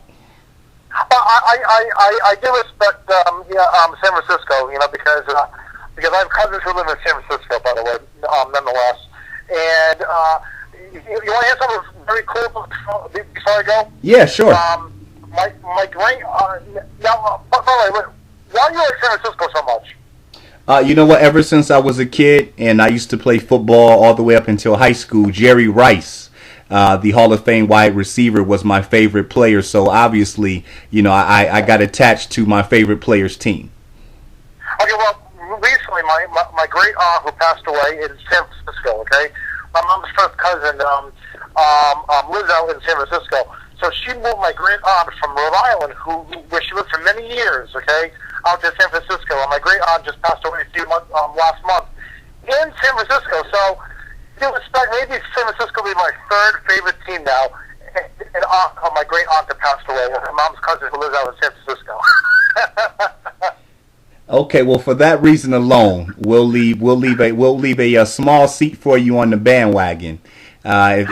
I do respect San Francisco, because I have cousins who live in San Francisco, by the way, nonetheless. And you want to hear something very cool before I go? Yeah, sure. My great now, by the way, why do you like San Francisco so much? You know what? Ever since I was a kid, and I used to play football all the way up until high school, Jerry Rice, the Hall of Fame wide receiver, was my favorite player. So obviously, I got attached to my favorite player's team. Okay, well, recently my great aunt who passed away in San Francisco. Okay, my mom's first cousin lives out in San Francisco. So she moved my great aunt from Rhode Island, where she lived for many years, okay, out to San Francisco. And my great aunt just passed away last month in San Francisco. So due respect, maybe San Francisco will be my third favorite team now. And my great aunt that passed away, my mom's cousin who lives out in San Francisco. Okay, well, for that reason alone, we'll leave a small seat for you on the bandwagon. Yeah,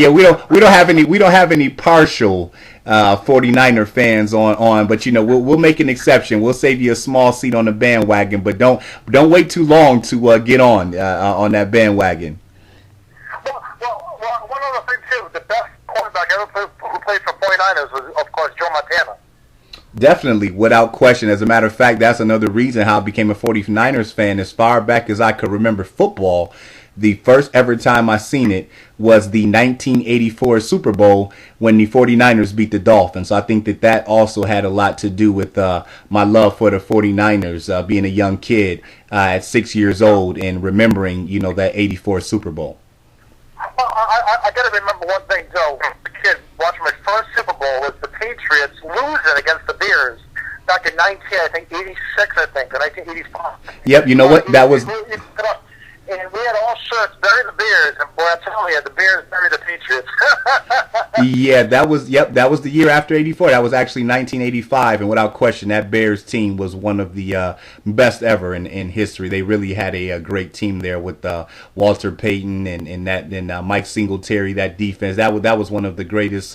we don't have any partial 49er fans on, but we'll make an exception. We'll save you a small seat on the bandwagon, but don't wait too long to get on that bandwagon. Well, one other thing too, the best quarterback ever who played for 49ers was, of course, Joe Montana. Definitely, without question. As a matter of fact, that's another reason how I became a 49ers fan. As far back as I could remember football, the first ever time I seen it was the 1984 Super Bowl when the 49ers beat the Dolphins. So I think that also had a lot to do with my love for the 49ers, being a young kid at 6 years old and remembering, that 84 Super Bowl. Well, I got to remember one thing, Joe. The kid watching my first Super Bowl was the Patriots losing against the Bears back in 86, I think, or 1985. Yep, you know what? That was... And we had all shirts, bury the Bears, and boy, I tell you, the Bears bury the Patriots. Yeah, that was the year after 84. That was actually 1985, and without question, that Bears team was one of the best ever in history. They really had a great team there with Walter Payton and Mike Singletary, that defense. That was one of the greatest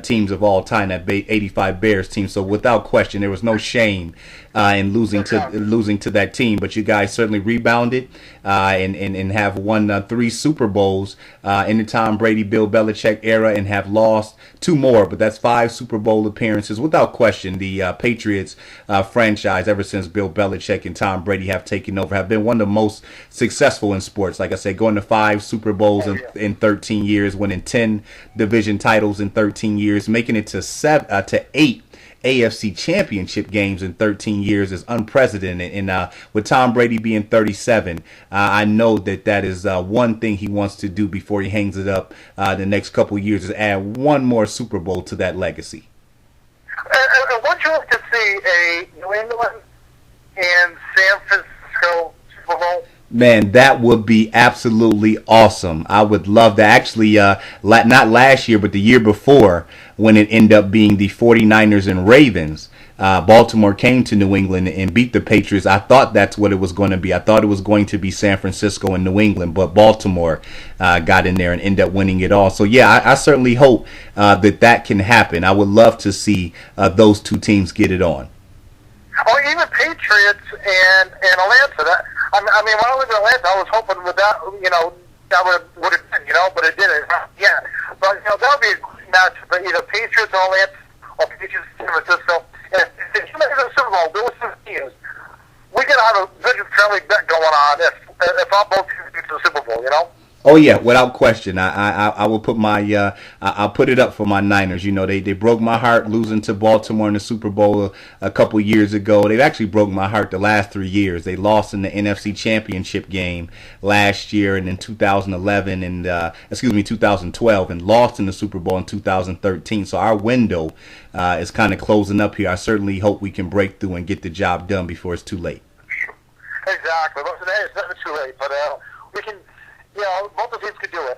teams of all time, that 85 Bears team. So without question, there was no shame in losing to that team, but you guys certainly rebounded and have won 3 Super Bowls in the Tom Brady, Bill Belichick era, and have lost 2 more. But that's 5 Super Bowl appearances without question. The Patriots franchise, ever since Bill Belichick and Tom Brady have taken over, have been one of the most successful in sports. Like I said, going to 5 Super Bowls in 13 years, winning 10 division titles in 13 years, making it to 8 AFC championship games in 13 years is unprecedented. And with Tom Brady being 37, I know that is one thing he wants to do before he hangs it up the next couple of years, is add one more Super Bowl to that legacy. And would you like to see a New England and San Francisco Super Bowl? Man, that would be absolutely awesome. I would love that. Actually, not last year, but the year before, when it ended up being the 49ers and Ravens, Baltimore came to New England and beat the Patriots. I thought that's what it was going to be. I thought it was going to be San Francisco and New England, but Baltimore got in there and ended up winning it all. So, yeah, I certainly hope that can happen. I would love to see those two teams get it on. Or even Patriots and Atlanta. I mean, when I lived in Atlanta, I was hoping with that, that would have been, but it didn't. Yeah, but that would be a great match for either Patriots or Atlanta or Patriots San Francisco. And if you make the Super Bowl, those 2 teams, we could have a good friendly bet going on if our both teams get to the Super Bowl, Oh yeah, without question. I will put I'll put it up for my Niners. They broke my heart losing to Baltimore in the Super Bowl a couple years ago. They've actually broke my heart the last 3 years. They lost in the NFC Championship game last year, and in 2011 and 2012, and lost in the Super Bowl in 2013. So our window is kind of closing up here. I certainly hope we can break through and get the job done before it's too late. Exactly. Well, today it's never too late, but we can. Both of these could do it.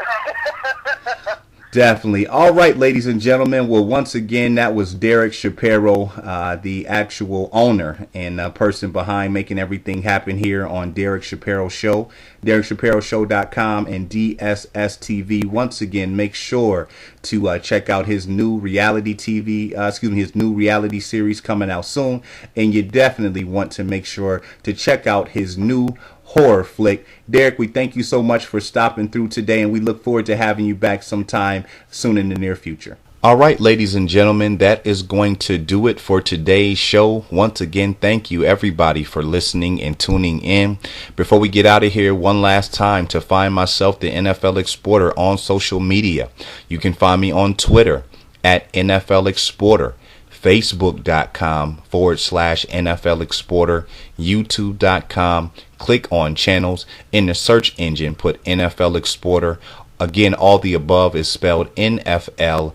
Definitely. All right, ladies and gentlemen. Well, once again, that was Derek Shapiro, the actual owner and person behind making everything happen here on Derek Shapiro Show, DerekShapiroShow.com and DSS TV. Once again, make sure to check out his new reality his new reality series coming out soon. And you definitely want to make sure to check out his new horror flick. Derek, we thank you so much for stopping through today, and we look forward to having you back sometime soon in the near future. All right, ladies and gentlemen, that is going to do it for today's show. Once again, thank you everybody for listening and tuning in. Before we get out of here, one last time, to find myself, the NFL Exporter, on social media. You can find me on Twitter at NFLExporter, Facebook.com/NFLExporter, YouTube.com. Click on channels. In the search engine, put NFL Exporter. Again, all the above is spelled NFLExporter.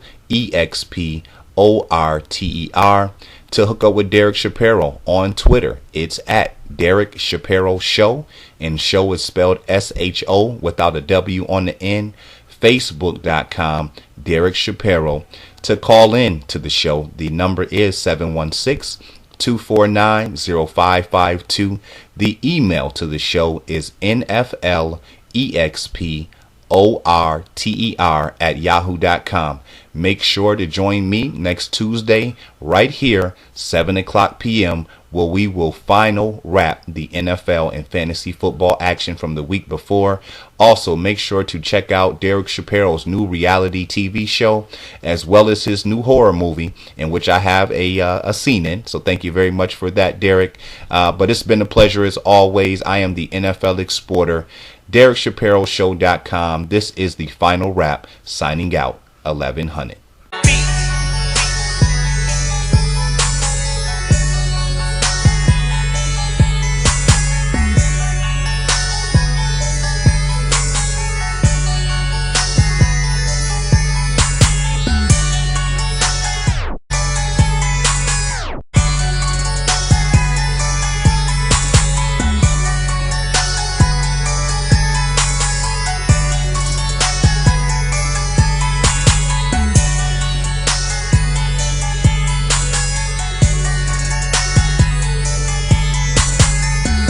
To hook up with Derek Shapiro on Twitter, it's at Derek Shapiro Show, and show is spelled SHO without a W on the end. Facebook.com, Derek Shapiro. To call in to the show, the number is 716-249-0552. The email to the show is NFLExporter@yahoo.com. Make sure to join me next Tuesday right here, 7 o'clock p.m., where we will final wrap the NFL and fantasy football action from the week before. Also, make sure to check out Derek Shapiro's new reality TV show, as well as his new horror movie, in which I have a scene in. So thank you very much for that, Derek. But it's been a pleasure as always. I am the NFL Exporter, DerekShapiroShow.com. This is the final wrap, signing out, 1100.